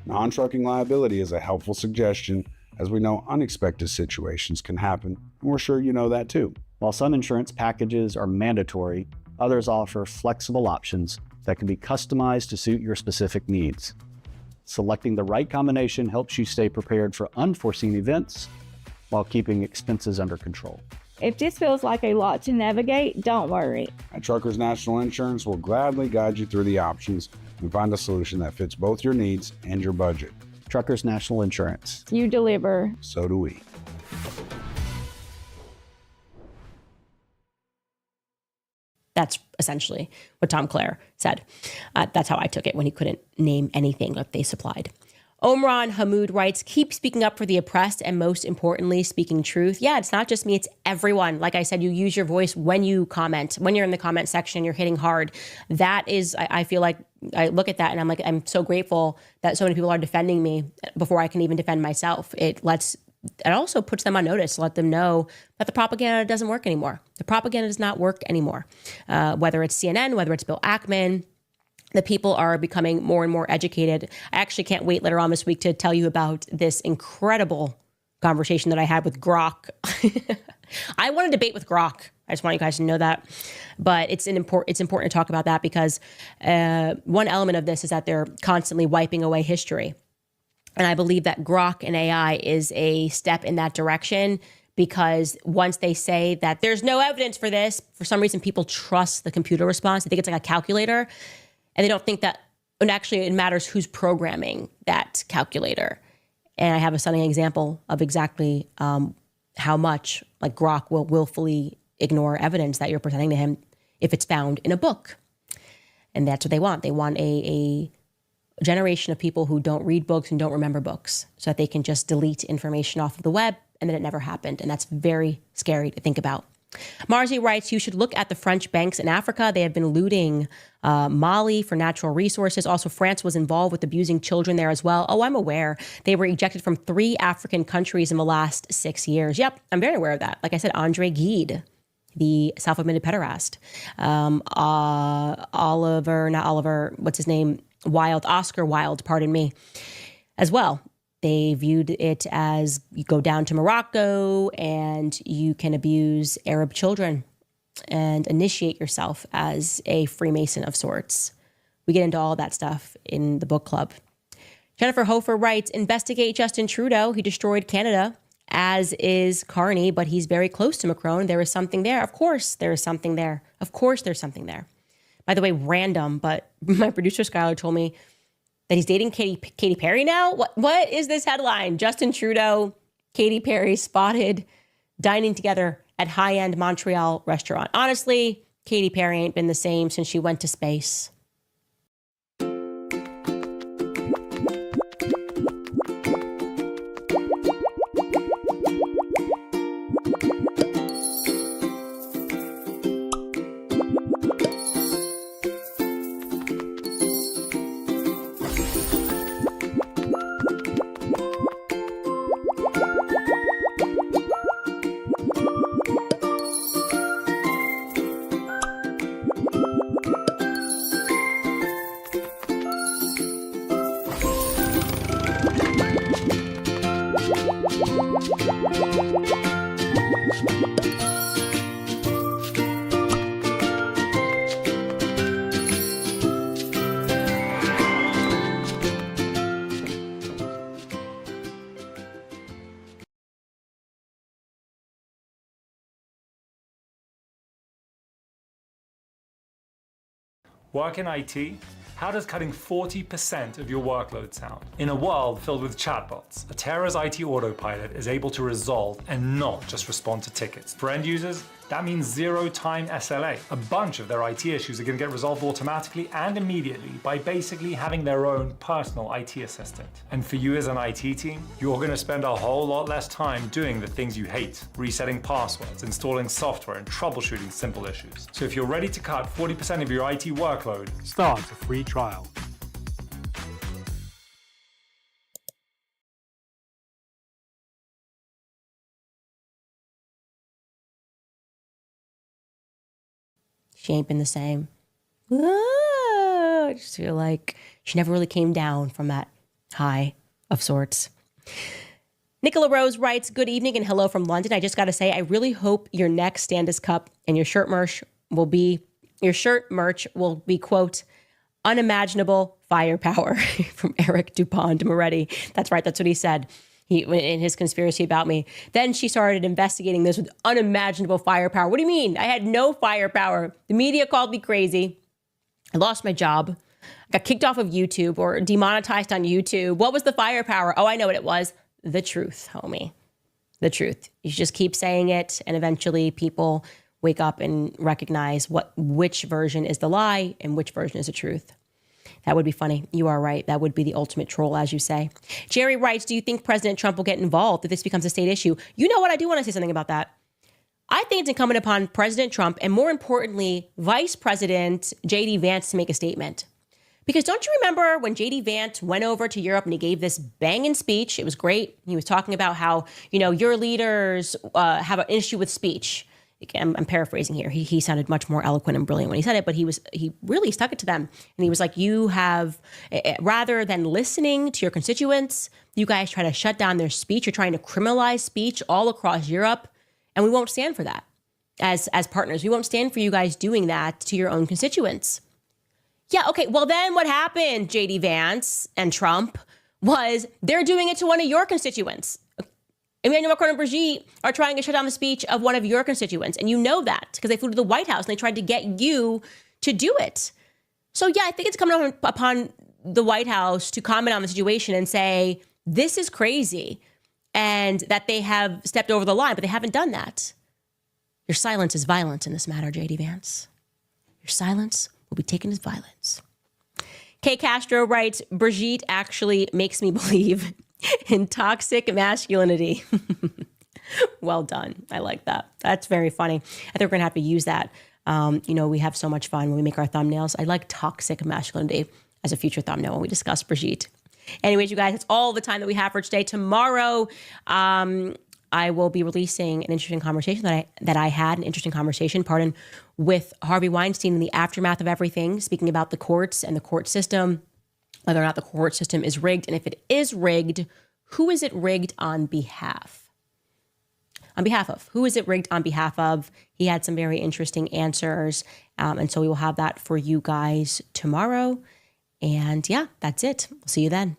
Non-trucking liability is a helpful suggestion, as we know unexpected situations can happen, and we're sure you know that too. While some insurance packages are mandatory, others offer flexible options that can be customized to suit your specific needs. Selecting the right combination helps you stay prepared for unforeseen events while keeping expenses under control. If this feels like a lot to navigate, don't worry. At Truckers National Insurance, we'll gladly guide you through the options and find a solution that fits both your needs and your budget. Truckers National Insurance. You deliver. So do we. That's essentially what Tom Clare said. That's how I took it when he couldn't name anything that they supplied. Omran Hamoud writes, keep speaking up for the oppressed and most importantly, speaking truth. Yeah, it's not just me, it's everyone. Like I said, you use your voice when you comment, when you're in the comment section, you're hitting hard. That is, I feel like I look at that and I'm like, I'm so grateful that so many people are defending me before I can even defend myself. It also puts them on notice to let them know that the propaganda doesn't work anymore. The propaganda does not work anymore. Whether it's CNN, whether it's Bill Ackman, the people are becoming more and more educated. I actually can't wait later on this week to tell you about this incredible conversation that I had with Grok. I want to debate with Grok. I just want you guys to know that. But it's important to talk about that because one element of this is that they're constantly wiping away history. And I believe that Grok and AI is a step in that direction because once they say that there's no evidence for this, for some reason people trust the computer response. They think it's like a calculator. And they don't think that, and actually it matters who's programming that calculator. And I have a stunning example of exactly how much like Grok will willfully ignore evidence that you're presenting to him if it's found in a book. And that's what they want. They want a generation of people who don't read books and don't remember books so that they can just delete information off of the web and then it never happened. And that's very scary to think about. Marzi writes, you should look at the French banks in Africa. They have been looting Mali for natural resources. Also, France was involved with abusing children there as well. Oh, I'm aware. They were ejected from 3 African countries in the last 6 years. Yep, I'm very aware of that. Like I said, Andre Gide, the self-admitted pederast. Oscar Wilde, pardon me, as well. They viewed it as you go down to Morocco and you can abuse Arab children and initiate yourself as a Freemason of sorts. We get into all that stuff in the book club. Jennifer Hofer writes, investigate Justin Trudeau. He destroyed Canada, as is Carney, but he's very close to Macron. There is something there. Of course there is something there. Of course there's something there. By the way, random, but my producer Skylar told me that he's dating Katy Perry now? What is this headline? Justin Trudeau, Katy Perry spotted dining together at high-end Montreal restaurant. Honestly, Katy Perry ain't been the same since she went to space. Work in IT? How does cutting 40% of your workload sound? In a world filled with chatbots, Atera's IT Autopilot is able to resolve and not just respond to tickets. For end users, that means zero-time SLA. A bunch of their IT issues are going to get resolved automatically and immediately by basically having their own personal IT assistant. And for you as an IT team, you're going to spend a whole lot less time doing the things you hate, resetting passwords, installing software, and troubleshooting simple issues. So if you're ready to cut 40% of your IT workload, start a free trial. She ain't been the same. I just feel like she never really came down from that high of sorts. Nicola Rose writes, good evening and hello from London. I just got to say, I really hope your next Standus Cup and your shirt merch will be, quote, unimaginable firepower from Eric Dupont Moretti. That's right. That's what he said. In his conspiracy about me. Then she started investigating this with unimaginable firepower. What do you mean? I had no firepower. The media called me crazy. I lost my job. I got kicked off of YouTube or demonetized on YouTube. What was the firepower? Oh, I know what it was. The truth, homie. The truth. You just keep saying it, and eventually people wake up and recognize which version is the lie and which version is the truth. That would be funny. You are right. That would be the ultimate troll, as you say. Jerry writes, do you think President Trump will get involved if this becomes a state issue? You know what? I do want to say something about that. I think it's incumbent upon President Trump and, more importantly, Vice President J.D. Vance to make a statement. Because don't you remember when J.D. Vance went over to Europe and he gave this banging speech? It was great. He was talking about how, your leaders have an issue with speech. I'm paraphrasing here. He sounded much more eloquent and brilliant when he said it, but he really stuck it to them. And he was like, you have, rather than listening to your constituents, you guys try to shut down their speech. You're trying to criminalize speech all across Europe. And we won't stand for that as partners. We won't stand for you guys doing that to your own constituents. Yeah, okay, well then what happened, J.D. Vance and Trump, was they're doing it to one of your constituents. Emmanuel Macron and Brigitte are trying to shut down the speech of one of your constituents. And you know that because they flew to the White House and they tried to get you to do it. So yeah, I think it's coming upon the White House to comment on the situation and say, this is crazy, and that they have stepped over the line, but they haven't done that. Your silence is violence in this matter, J.D. Vance. Your silence will be taken as violence. Kay Castro writes, Brigitte actually makes me believe in toxic masculinity. Well done. I like that. That's very funny. I think we're going to have to use that. We have so much fun when we make our thumbnails. I like toxic masculinity as a future thumbnail when we discuss Brigitte. Anyways, you guys, that's all the time that we have for today. Tomorrow, I will be releasing an interesting conversation with Harvey Weinstein in the aftermath of everything, speaking about the courts and the court system, whether or not the court system is rigged. And if it is rigged, who is it rigged on behalf? On behalf of? Who is it rigged on behalf of? He had some very interesting answers. And so we will have that for you guys tomorrow. And yeah, that's it. We'll see you then.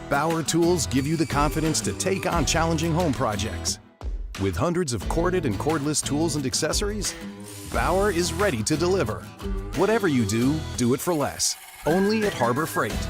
Bauer Tools give you the confidence to take on challenging home projects. With hundreds of corded and cordless tools and accessories, Bauer is ready to deliver. Whatever you do, do it for less. Only at Harbor Freight.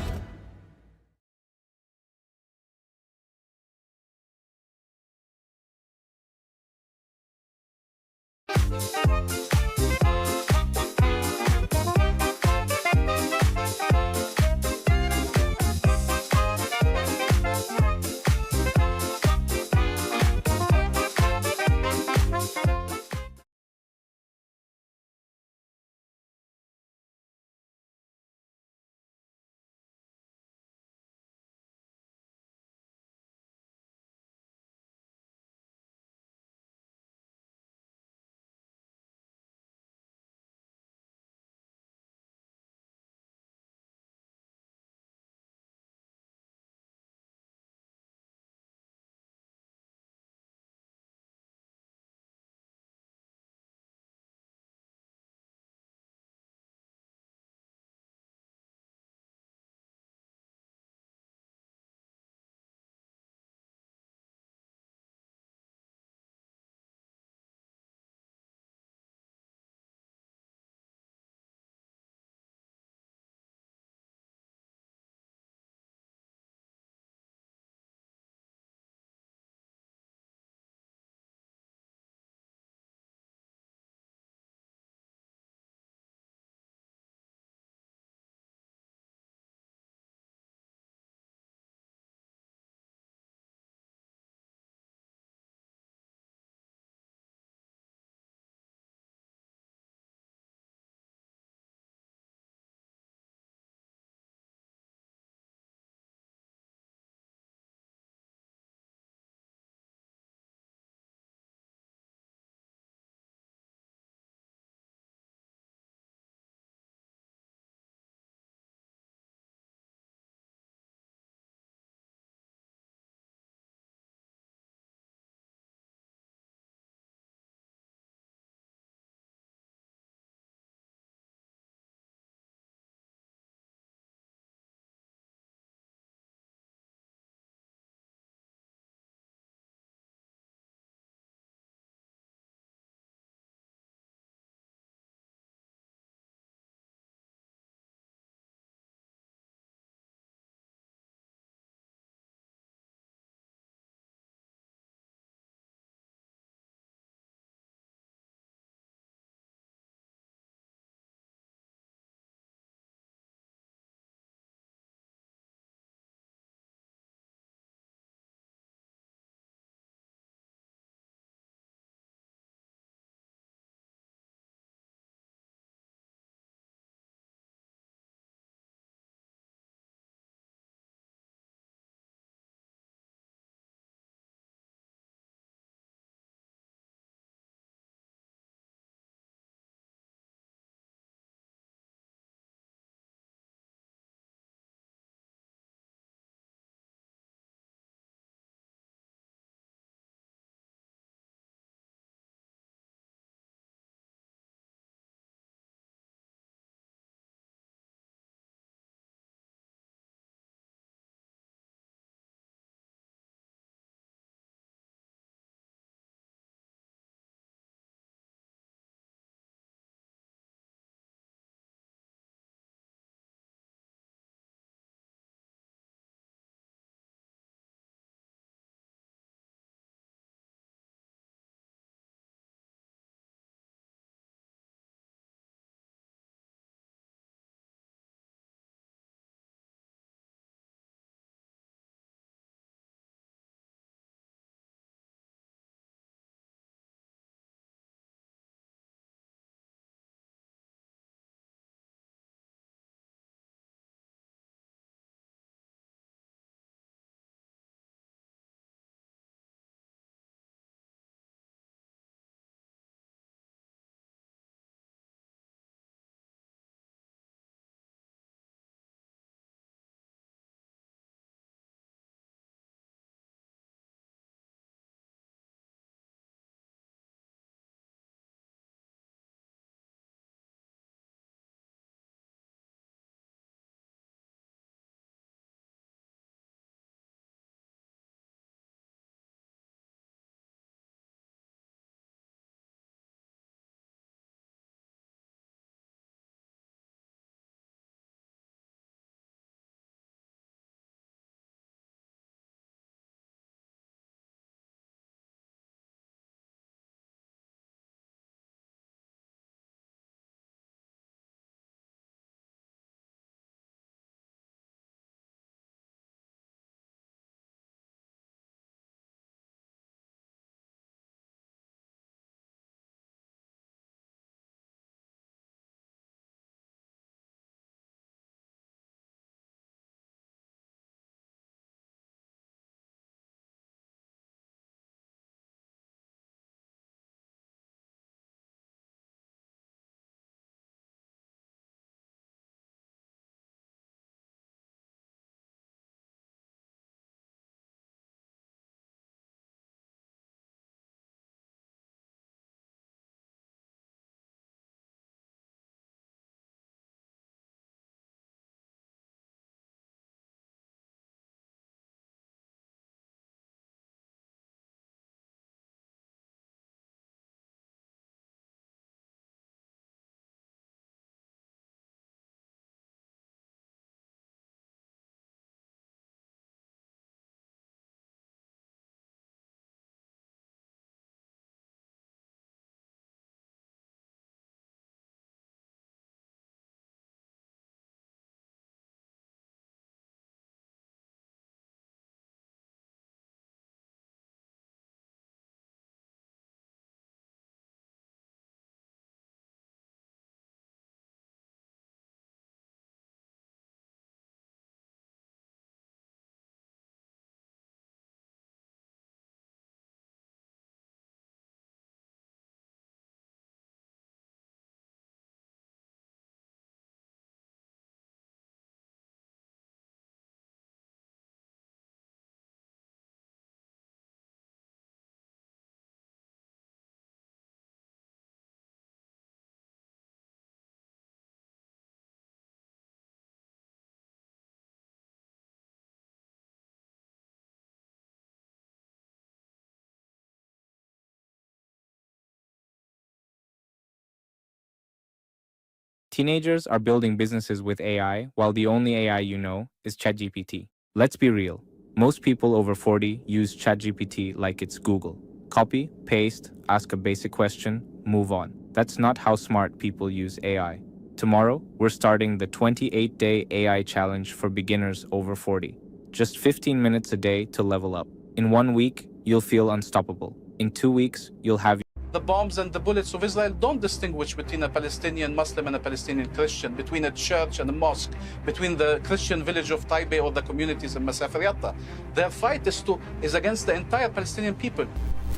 Teenagers are building businesses with AI, while the only AI you know is ChatGPT. Let's be real. Most people over 40 use ChatGPT like it's Google. Copy, paste, ask a basic question, move on. That's not how smart people use AI. Tomorrow, we're starting the 28-day AI challenge for beginners over 40. Just 15 minutes a day to level up. In 1 week, you'll feel unstoppable. In 2 weeks, you'll have the bombs and the bullets of Israel don't distinguish between a Palestinian Muslim and a Palestinian Christian, between a church and a mosque, between the Christian village of Taipei or the communities in Masafir Yatta. Their fight is against the entire Palestinian people.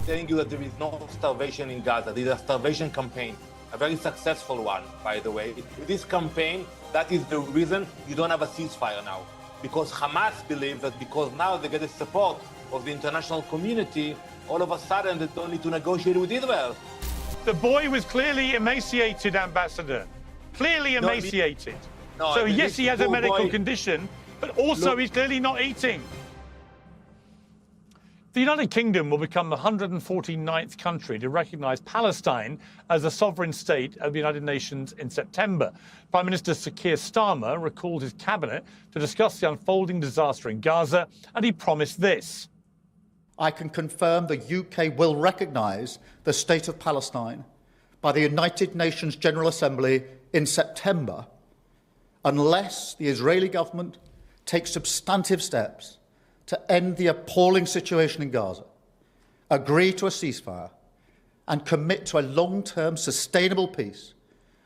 Telling you that there is no starvation in Gaza. There is a starvation campaign, a very successful one, by the way. With this campaign, that is the reason you don't have a ceasefire now. Because Hamas believes that because now they get the support of the international community, all of a sudden they don't need to negotiate with Israel. The boy was clearly emaciated, Ambassador. Clearly emaciated. So yes, he has a medical condition, but also he's clearly not eating. The United Kingdom will become the 149th country to recognise Palestine as a sovereign state of the United Nations in September. Prime Minister Sir Keir Starmer recalled his cabinet to discuss the unfolding disaster in Gaza, and he promised this. I can confirm the UK will recognise the State of Palestine by the United Nations General Assembly in September, unless the Israeli government takes substantive steps to end the appalling situation in Gaza, agree to a ceasefire, and commit to a long-term sustainable peace,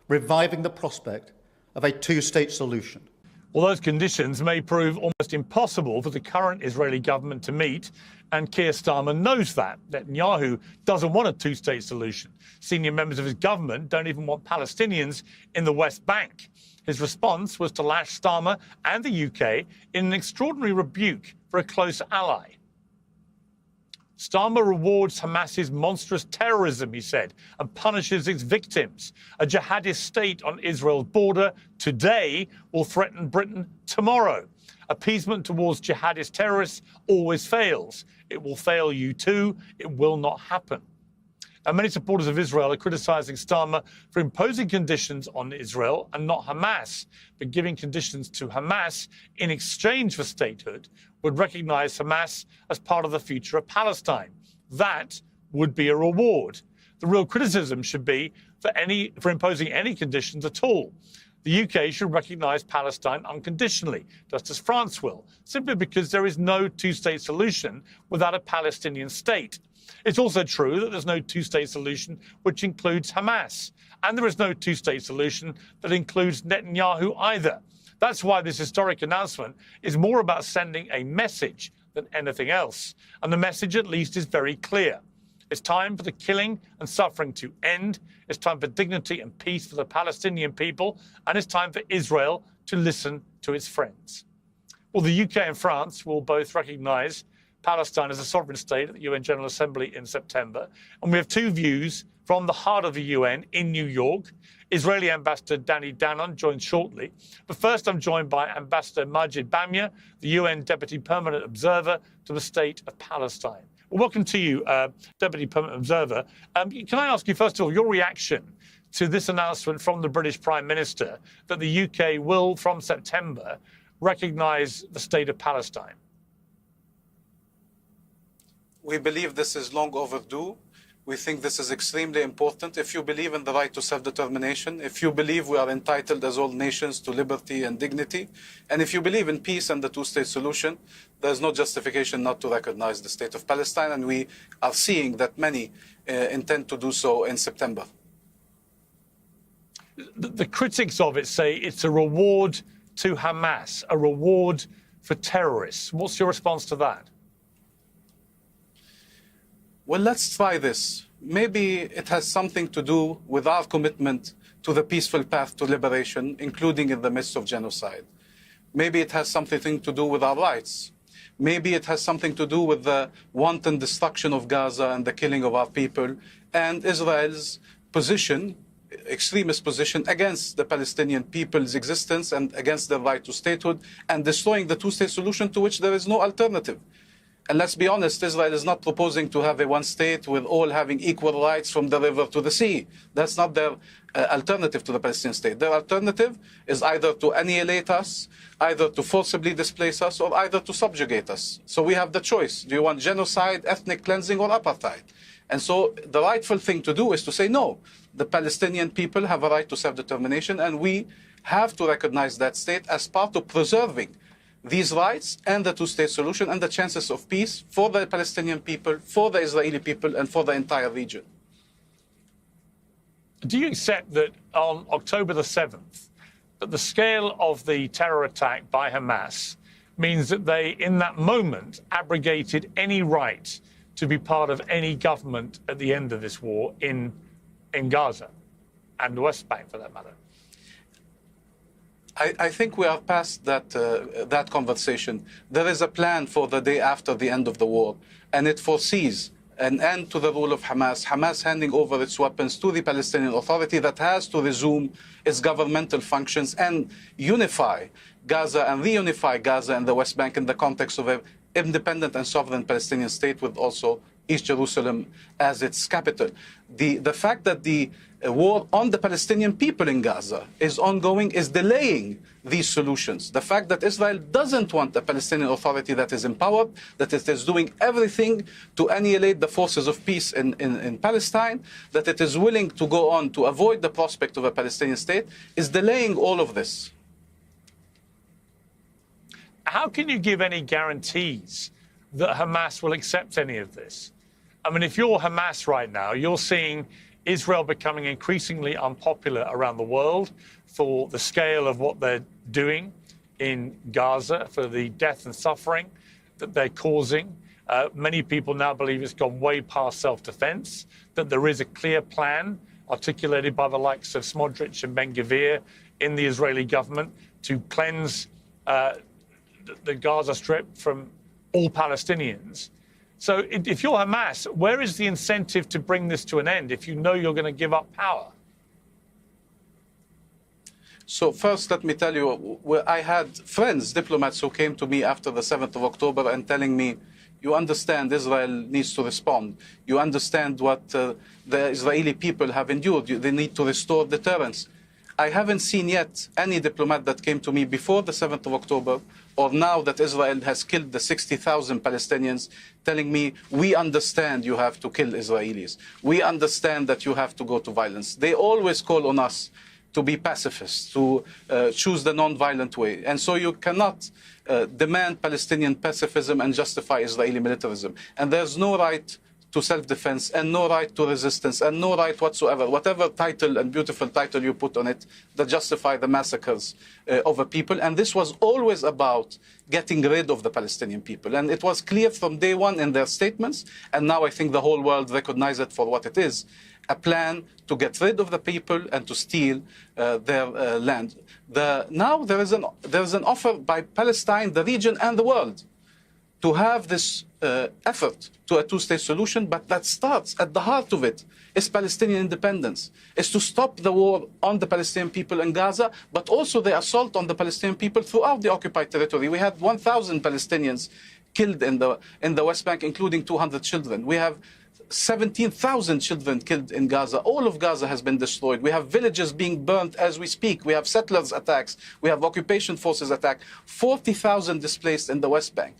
reviving the prospect of a two-state solution. Well, those conditions may prove almost impossible for the current Israeli government to meet, and Keir Starmer knows that. Netanyahu doesn't want a two-state solution. Senior members of his government don't even want Palestinians in the West Bank. His response was to lash Starmer and the UK in an extraordinary rebuke for a close ally. Starmer rewards Hamas's monstrous terrorism, he said, and punishes its victims. A jihadist state on Israel's border today will threaten Britain tomorrow. Appeasement towards jihadist terrorists always fails. It will fail you too. It will not happen. And many supporters of Israel are criticising Starmer for imposing conditions on Israel and not Hamas, but giving conditions to Hamas in exchange for statehood would recognise Hamas as part of the future of Palestine. That would be a reward. The real criticism should be for imposing any conditions at all. The UK should recognise Palestine unconditionally, just as France will, simply because there is no two-state solution without a Palestinian state. It's also true that there's no two-state solution which includes Hamas, and there is no two-state solution that includes Netanyahu either. That's why this historic announcement is more about sending a message than anything else, and the message at least is very clear. It's time for the killing and suffering to end. It's time for dignity and peace for the Palestinian people, and it's time for Israel to listen to its friends. Well, the UK and France will both recognise Palestine as a sovereign state at the UN General Assembly in September. And we have two views from the heart of the UN in New York. Israeli Ambassador Danny Danon joins shortly. But first, I'm joined by Ambassador Majid Bamia, the UN Deputy Permanent Observer to the State of Palestine. Well, welcome to you, Deputy Permanent Observer. Can I ask you, first of all, your reaction to this announcement from the British Prime Minister that the UK will, from September, recognise the State of Palestine? We believe this is long overdue. We think this is extremely important. If you believe in the right to self-determination, if you believe we are entitled as all nations to liberty and dignity, and if you believe in peace and the two-state solution, there's no justification not to recognize the State of Palestine, and we are seeing that many intend to do so in September. The critics of it say it's a reward to Hamas, a reward for terrorists. What's your response to that? Well, let's try this. Maybe it has something to do with our commitment to the peaceful path to liberation, including in the midst of genocide. Maybe it has something to do with our rights. Maybe it has something to do with the wanton destruction of Gaza and the killing of our people and Israel's position, extremist position against the Palestinian people's existence and against their right to statehood and destroying the two-state solution to which there is no alternative. And let's be honest, Israel is not proposing to have a one state with all having equal rights from the river to the sea. That's not their alternative to the Palestinian state. Their alternative is either to annihilate us, either to forcibly displace us, or either to subjugate us. So we have the choice. Do you want genocide, ethnic cleansing, or apartheid? And so the rightful thing to do is to say, no, the Palestinian people have a right to self-determination, and we have to recognize that state as part of preserving these rights and the two-state solution and the chances of peace for the Palestinian people, for the Israeli people, and for the entire region. Do you accept that on October the 7th, that the scale of the terror attack by Hamas means that they, in that moment, abrogated any right to be part of any government at the end of this war in Gaza and the West Bank, for that matter? I think we are past that conversation. There is a plan for the day after the end of the war, and it foresees an end to the rule of Hamas handing over its weapons to the Palestinian Authority that has to resume its governmental functions and unify Gaza and reunify Gaza and the West Bank in the context of an independent and sovereign Palestinian state with also East Jerusalem as its capital. The fact that the war on the Palestinian people in Gaza is ongoing is delaying these solutions. The fact that Israel doesn't want a Palestinian Authority that is empowered, that it is doing everything to annihilate the forces of peace in Palestine, that it is willing to go on to avoid the prospect of a Palestinian state, is delaying all of this. How can you give any guarantees that Hamas will accept any of this? I mean, if you're Hamas right now, you're seeing Israel becoming increasingly unpopular around the world for the scale of what they're doing in Gaza, for the death and suffering that they're causing. Many people now believe it's gone way past self-defense, that there is a clear plan articulated by the likes of Smotrich and Ben-Gvir in the Israeli government to cleanse the Gaza Strip from all Palestinians. So if you're Hamas, where is the incentive to bring this to an end if you know you're going to give up power? So first, let me tell you, I had friends, diplomats, who came to me after the 7th of October and telling me, you understand Israel needs to respond. You understand what the Israeli people have endured. They need to restore deterrence. I haven't seen yet any diplomat that came to me before the 7th of October or now that Israel has killed the 60,000 Palestinians telling me, we understand you have to kill Israelis. We understand that you have to go to violence. They always call on us to be pacifists, to choose the non-violent way. And so you cannot demand Palestinian pacifism and justify Israeli militarism. And there's no right to self-defense and no right to resistance and no right whatsoever, whatever title and beautiful title you put on it, that justify the massacres of a people. And this was always about getting rid of the Palestinian people. And it was clear from day one in their statements, and now I think the whole world recognizes it for what it is, a plan to get rid of the people and to steal their land. Now there is an offer by Palestine, the region and the world to have this effort to a two-state solution, but that starts at the heart of it is Palestinian independence, is to stop the war on the Palestinian people in Gaza, but also the assault on the Palestinian people throughout the occupied territory. We had 1,000 Palestinians killed in the West Bank, including 200 children. We have 17,000 children killed in Gaza. All of Gaza has been destroyed. We have villages being burnt as we speak. We have settlers attacks. We have occupation forces attack. 40,000 displaced in the West Bank.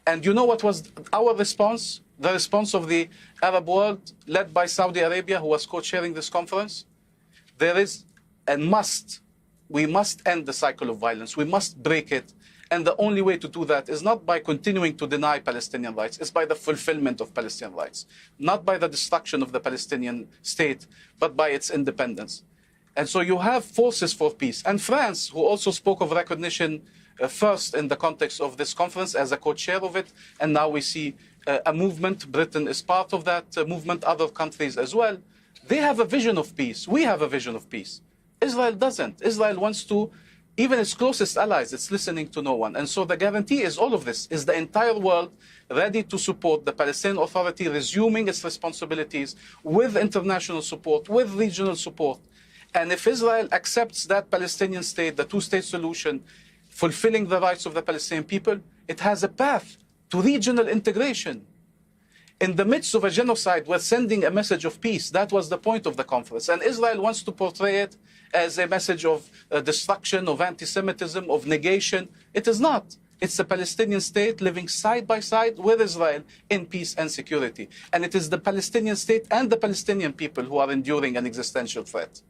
And you know what was our response? The response of the Arab world, led by Saudi Arabia, who was co-chairing this conference? There is and we must end the cycle of violence. We must break it. And the only way to do that is not by continuing to deny Palestinian rights, it's by the fulfillment of Palestinian rights. Not by the destruction of the Palestinian state, but by its independence. And so you have forces for peace. And France, who also spoke of recognition first in the context of this conference as a co-chair of it, and now we see a movement. Britain is part of that movement, other countries as well. They have a vision of peace. We have a vision of peace. Israel doesn't. Israel wants to, even its closest allies, it's listening to no one. And so the guarantee is all of this, is the entire world ready to support the Palestinian Authority resuming its responsibilities with international support, with regional support. And if Israel accepts that Palestinian state, the two-state solution, fulfilling the rights of the Palestinian people, it has a path to regional integration. In the midst of a genocide, we're sending a message of peace. That was the point of the conference. And Israel wants to portray it as a message of destruction, of anti-Semitism, of negation. It is not. It's a Palestinian state living side by side with Israel in peace and security. And it is the Palestinian state and the Palestinian people who are enduring an existential threat.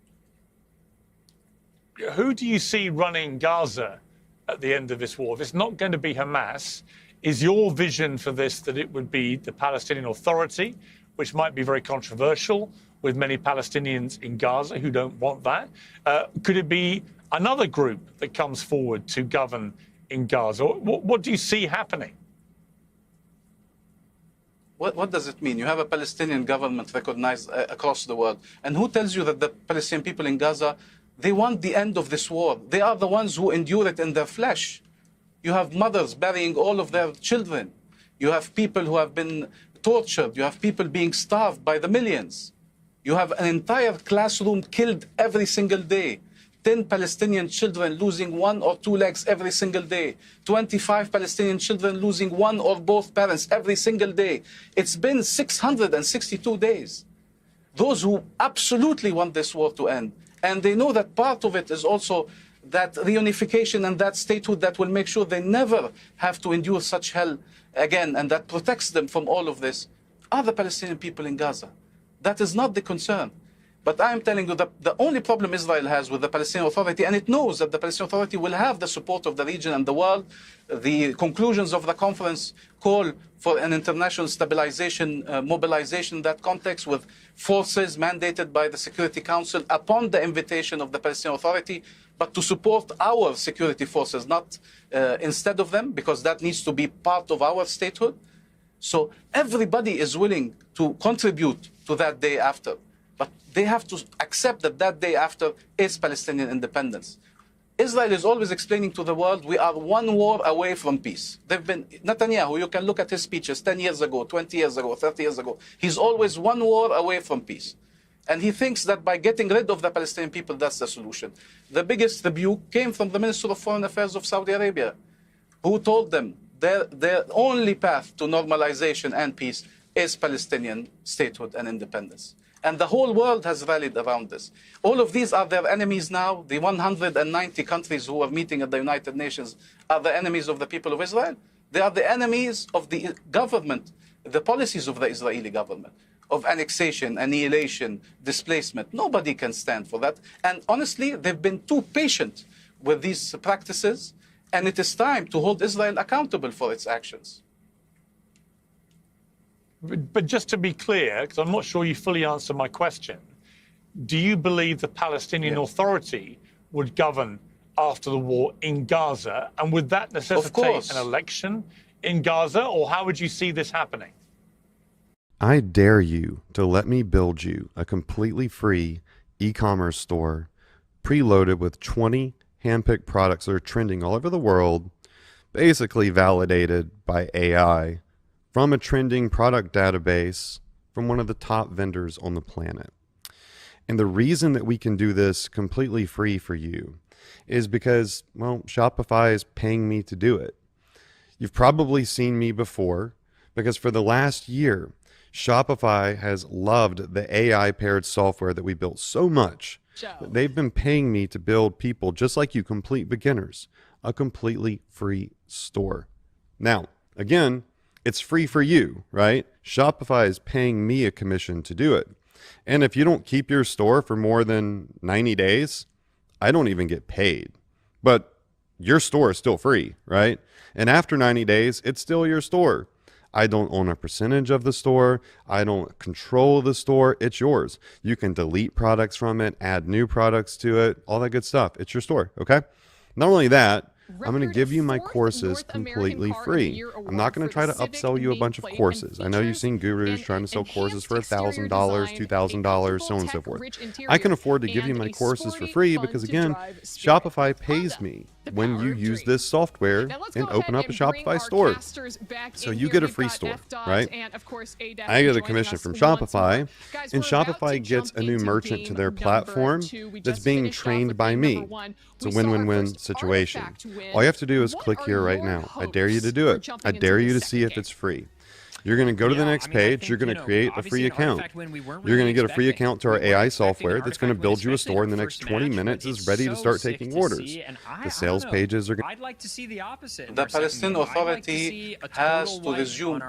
Who do you see running Gaza at the end of this war? If it's not going to be Hamas, is your vision for this that it would be the Palestinian Authority, which might be very controversial with many Palestinians in Gaza who don't want that? Could it be another group that comes forward to govern in Gaza? What do you see happening? What does it mean? You have a Palestinian government recognized across the world. And who tells you that the Palestinian people in Gaza, they want the end of this war? They are the ones who endure it in their flesh. You have mothers burying all of their children. You have people who have been tortured. You have people being starved by the millions. You have an entire classroom killed every single day. 10 Palestinian children losing 1 or 2 legs every single day. 25 Palestinian children losing 1 or both parents every single day. It's been 662 days. Those who absolutely want this war to end. And they know that part of it is also that reunification and that statehood that will make sure they never have to endure such hell again, and that protects them from all of this, are the Palestinian people in Gaza. That is not the concern. But I am telling you that the only problem Israel has with the Palestinian Authority, and it knows that the Palestinian Authority will have the support of the region and the world. The conclusions of the conference call for an international stabilization mobilization in that context, with forces mandated by the Security Council upon the invitation of the Palestinian Authority, but to support our security forces, not instead of them, because that needs to be part of our statehood. So everybody is willing to contribute to that day after. But they have to accept that that day after is Palestinian independence. Israel is always explaining to the world, we are one war away from peace. Netanyahu, you can look at his speeches 10 years ago, 20 years ago, 30 years ago. He's always one war away from peace. And he thinks that by getting rid of the Palestinian people, that's the solution. The biggest rebuke came from the Minister of Foreign Affairs of Saudi Arabia, who told them their only path to normalization and peace is Palestinian statehood and independence. And the whole world has rallied around this. All of these are their enemies now. The 190 countries who are meeting at the United Nations are the enemies of the people of Israel. They are the enemies of the government, the policies of the Israeli government, of annexation, annihilation, displacement. Nobody can stand for that. And honestly, they've been too patient with these practices, and it is time to hold Israel accountable for its actions. But just to be clear, because I'm not sure you fully answered my question, do you believe the Palestinian Authority would govern after the war in Gaza? And would that necessitate an election in Gaza? Or how would you see this happening? I dare you to let me build you a completely free e-commerce store preloaded with 20 handpicked products that are trending all over the world, basically validated by AI, from a trending product database from one of the top vendors on the planet. And the reason that we can do this completely free for you is because, well, Shopify is paying me to do it. You've probably seen me before, because for the last year, Shopify has loved the AI-paired software that we built so much that they've been paying me to build people just like you, complete beginners, a completely free store. Now, again, it's free for you, right? Shopify is paying me a commission to do it. And if you don't keep your store for more than 90 days, I don't even get paid. But your store is still free, right? And after 90 days, it's still your store. I don't own a percentage of the store. I don't control the store. It's yours. You can delete products from it, add new products to it, all that good stuff. It's your store, okay? Not only that, I'm going to give you my courses completely free. I'm not going to try to upsell you a bunch of courses. I know you've seen gurus trying to sell courses for $1,000, $2,000, so on and so forth. I can afford to give you my courses for free because, again, Shopify pays me when you use this software and open up a Shopify store. So you get a free store, right? I get a commission from Shopify, and Shopify gets a new merchant to their platform that's being trained by me. It's a win-win-win situation. All you have to do is click here right now. I dare you to do it. I dare you to see if it's free. You're going to go to the next page. You're going to create a free account. You're going to get a free account to our AI software that's going to build you a store in the next 20 minutes. Is ready to start taking orders. The sales pages are going I'd like to see the opposite. The Palestinian Authority has to resume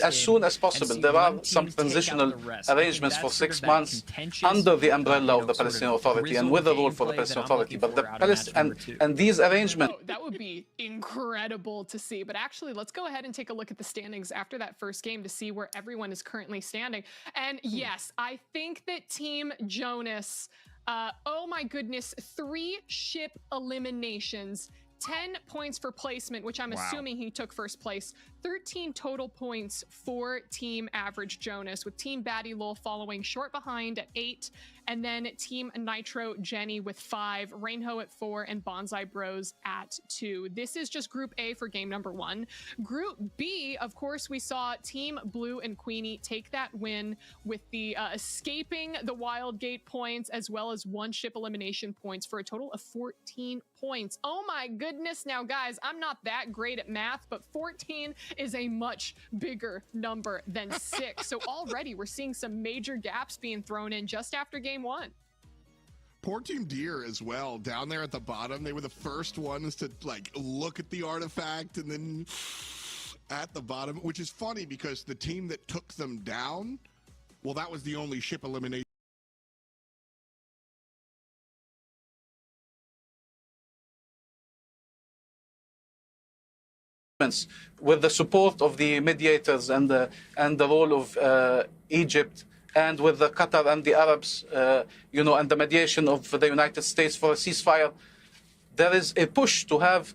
as soon as possible. There are some transitional arrangements for 6 months under the umbrella of the Palestinian Authority and with a role for the Palestinian Authority. But the and these arrangements. That would be incredible to see. But actually, let's go ahead and take a look at the standings after that first game to see where everyone is currently standing. And yes, I think that Team Jonas, oh my goodness, 3 ship eliminations, 10 points for placement, which I'm assuming he took first place, 13 total points for Team Average Jonas, with Team Batty Lol following short behind at 8, and then Team Nitro Jenny with 5, Rainho at 4, and Bonsai Bros at 2. This is just Group A for game number 1. Group B, of course, we saw Team Blue and Queenie take that win with the escaping the Wild Gate points, as well as 1 ship elimination points for a total of 14 points. Oh my goodness. Now, guys, I'm not that great at math, but 14 is a much bigger number than 6. So already we're seeing some major gaps being thrown in just after game 1. Poor Team Deer as well, down there at the bottom. They were the first ones to like look at the artifact, and then at the bottom, which is funny because the team that took them down, well, that was the only ship elimination. With the support of the mediators and the role of Egypt, and with the Qatar and the Arabs, and the mediation of the United States for a ceasefire, there is a push to have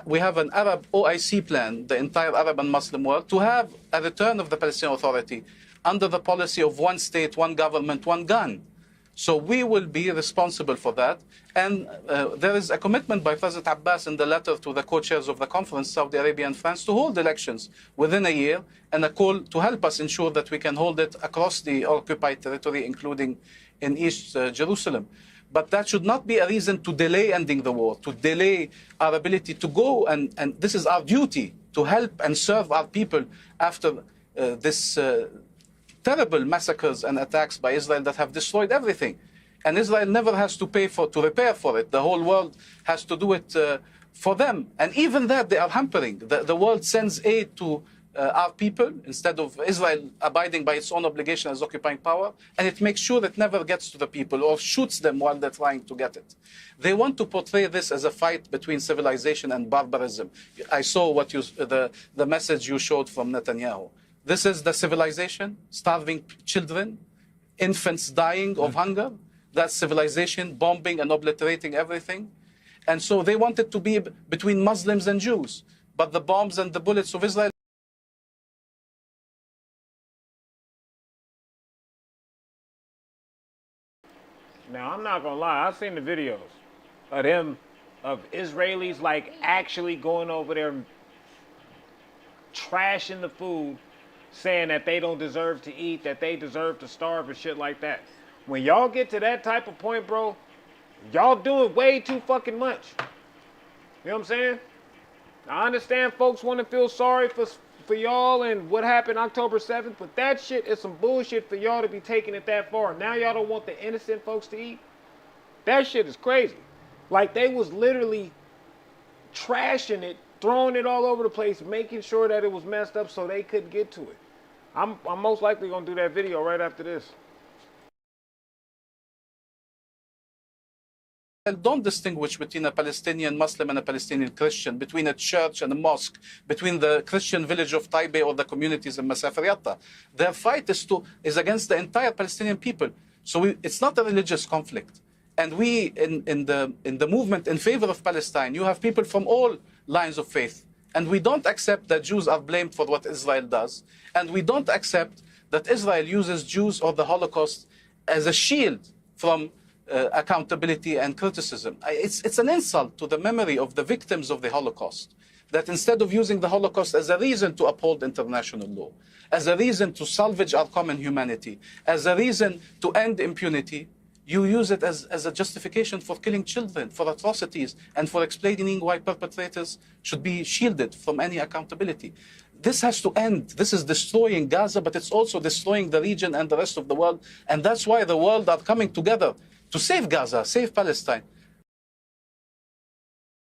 we have an Arab OIC plan, the entire Arab and Muslim world, to have a return of the Palestinian Authority under the policy of 1 state, 1 government, 1 gun. So we will be responsible for that. And there is a commitment by President Abbas in the letter to the co-chairs of the conference, Saudi Arabia and France, to hold elections within a year, and a call to help us ensure that we can hold it across the occupied territory, including in East Jerusalem. But that should not be a reason to delay ending the war, to delay our ability to go, and this is our duty, to help and serve our people after this terrible massacres and attacks by Israel that have destroyed everything. And Israel never has to pay to repair for it. The whole world has to do it for them. And even that, they are hampering. The world sends aid to our people instead of Israel abiding by its own obligation as occupying power, and it makes sure it never gets to the people or shoots them while they're trying to get it. They want to portray this as a fight between civilization and barbarism. I saw what the message you showed from Netanyahu. This is the civilization, starving children, infants dying of hunger. That's civilization, bombing and obliterating everything. And so they want it to be between Muslims and Jews. But the bombs and the bullets of Israel. Now, I'm not gonna lie, I've seen the videos of them, of Israelis like actually going over there trashing the food, saying that they don't deserve to eat, that they deserve to starve and shit like that. When y'all get to that type of point, bro, y'all doing way too fucking much. You know what I'm saying? I understand folks want to feel sorry for y'all and what happened October 7th, but that shit is some bullshit for y'all to be taking it that far. Now y'all don't want the innocent folks to eat? That shit is crazy. Like, they was literally trashing it, throwing it all over the place, making sure that it was messed up so they couldn't get to it. I'm most likely gonna do that video right after this. Don't distinguish between a Palestinian Muslim and a Palestinian Christian, between a church and a mosque, between the Christian village of Taipei or the communities in Masafir Yatta. Their fight is against the entire Palestinian people. So it's not a religious conflict. And we, in the movement in favor of Palestine, you have people from all lines of faith. And we don't accept that Jews are blamed for what Israel does. And we don't accept that Israel uses Jews or the Holocaust as a shield from accountability and criticism. It's an insult to the memory of the victims of the Holocaust that instead of using the Holocaust as a reason to uphold international law, as a reason to salvage our common humanity, as a reason to end impunity, you use it as a justification for killing children, for atrocities, and for explaining why perpetrators should be shielded from any accountability. This has to end. This is destroying Gaza, but it's also destroying the region and the rest of the world. And that's why the world are coming together to save Gaza, save Palestine.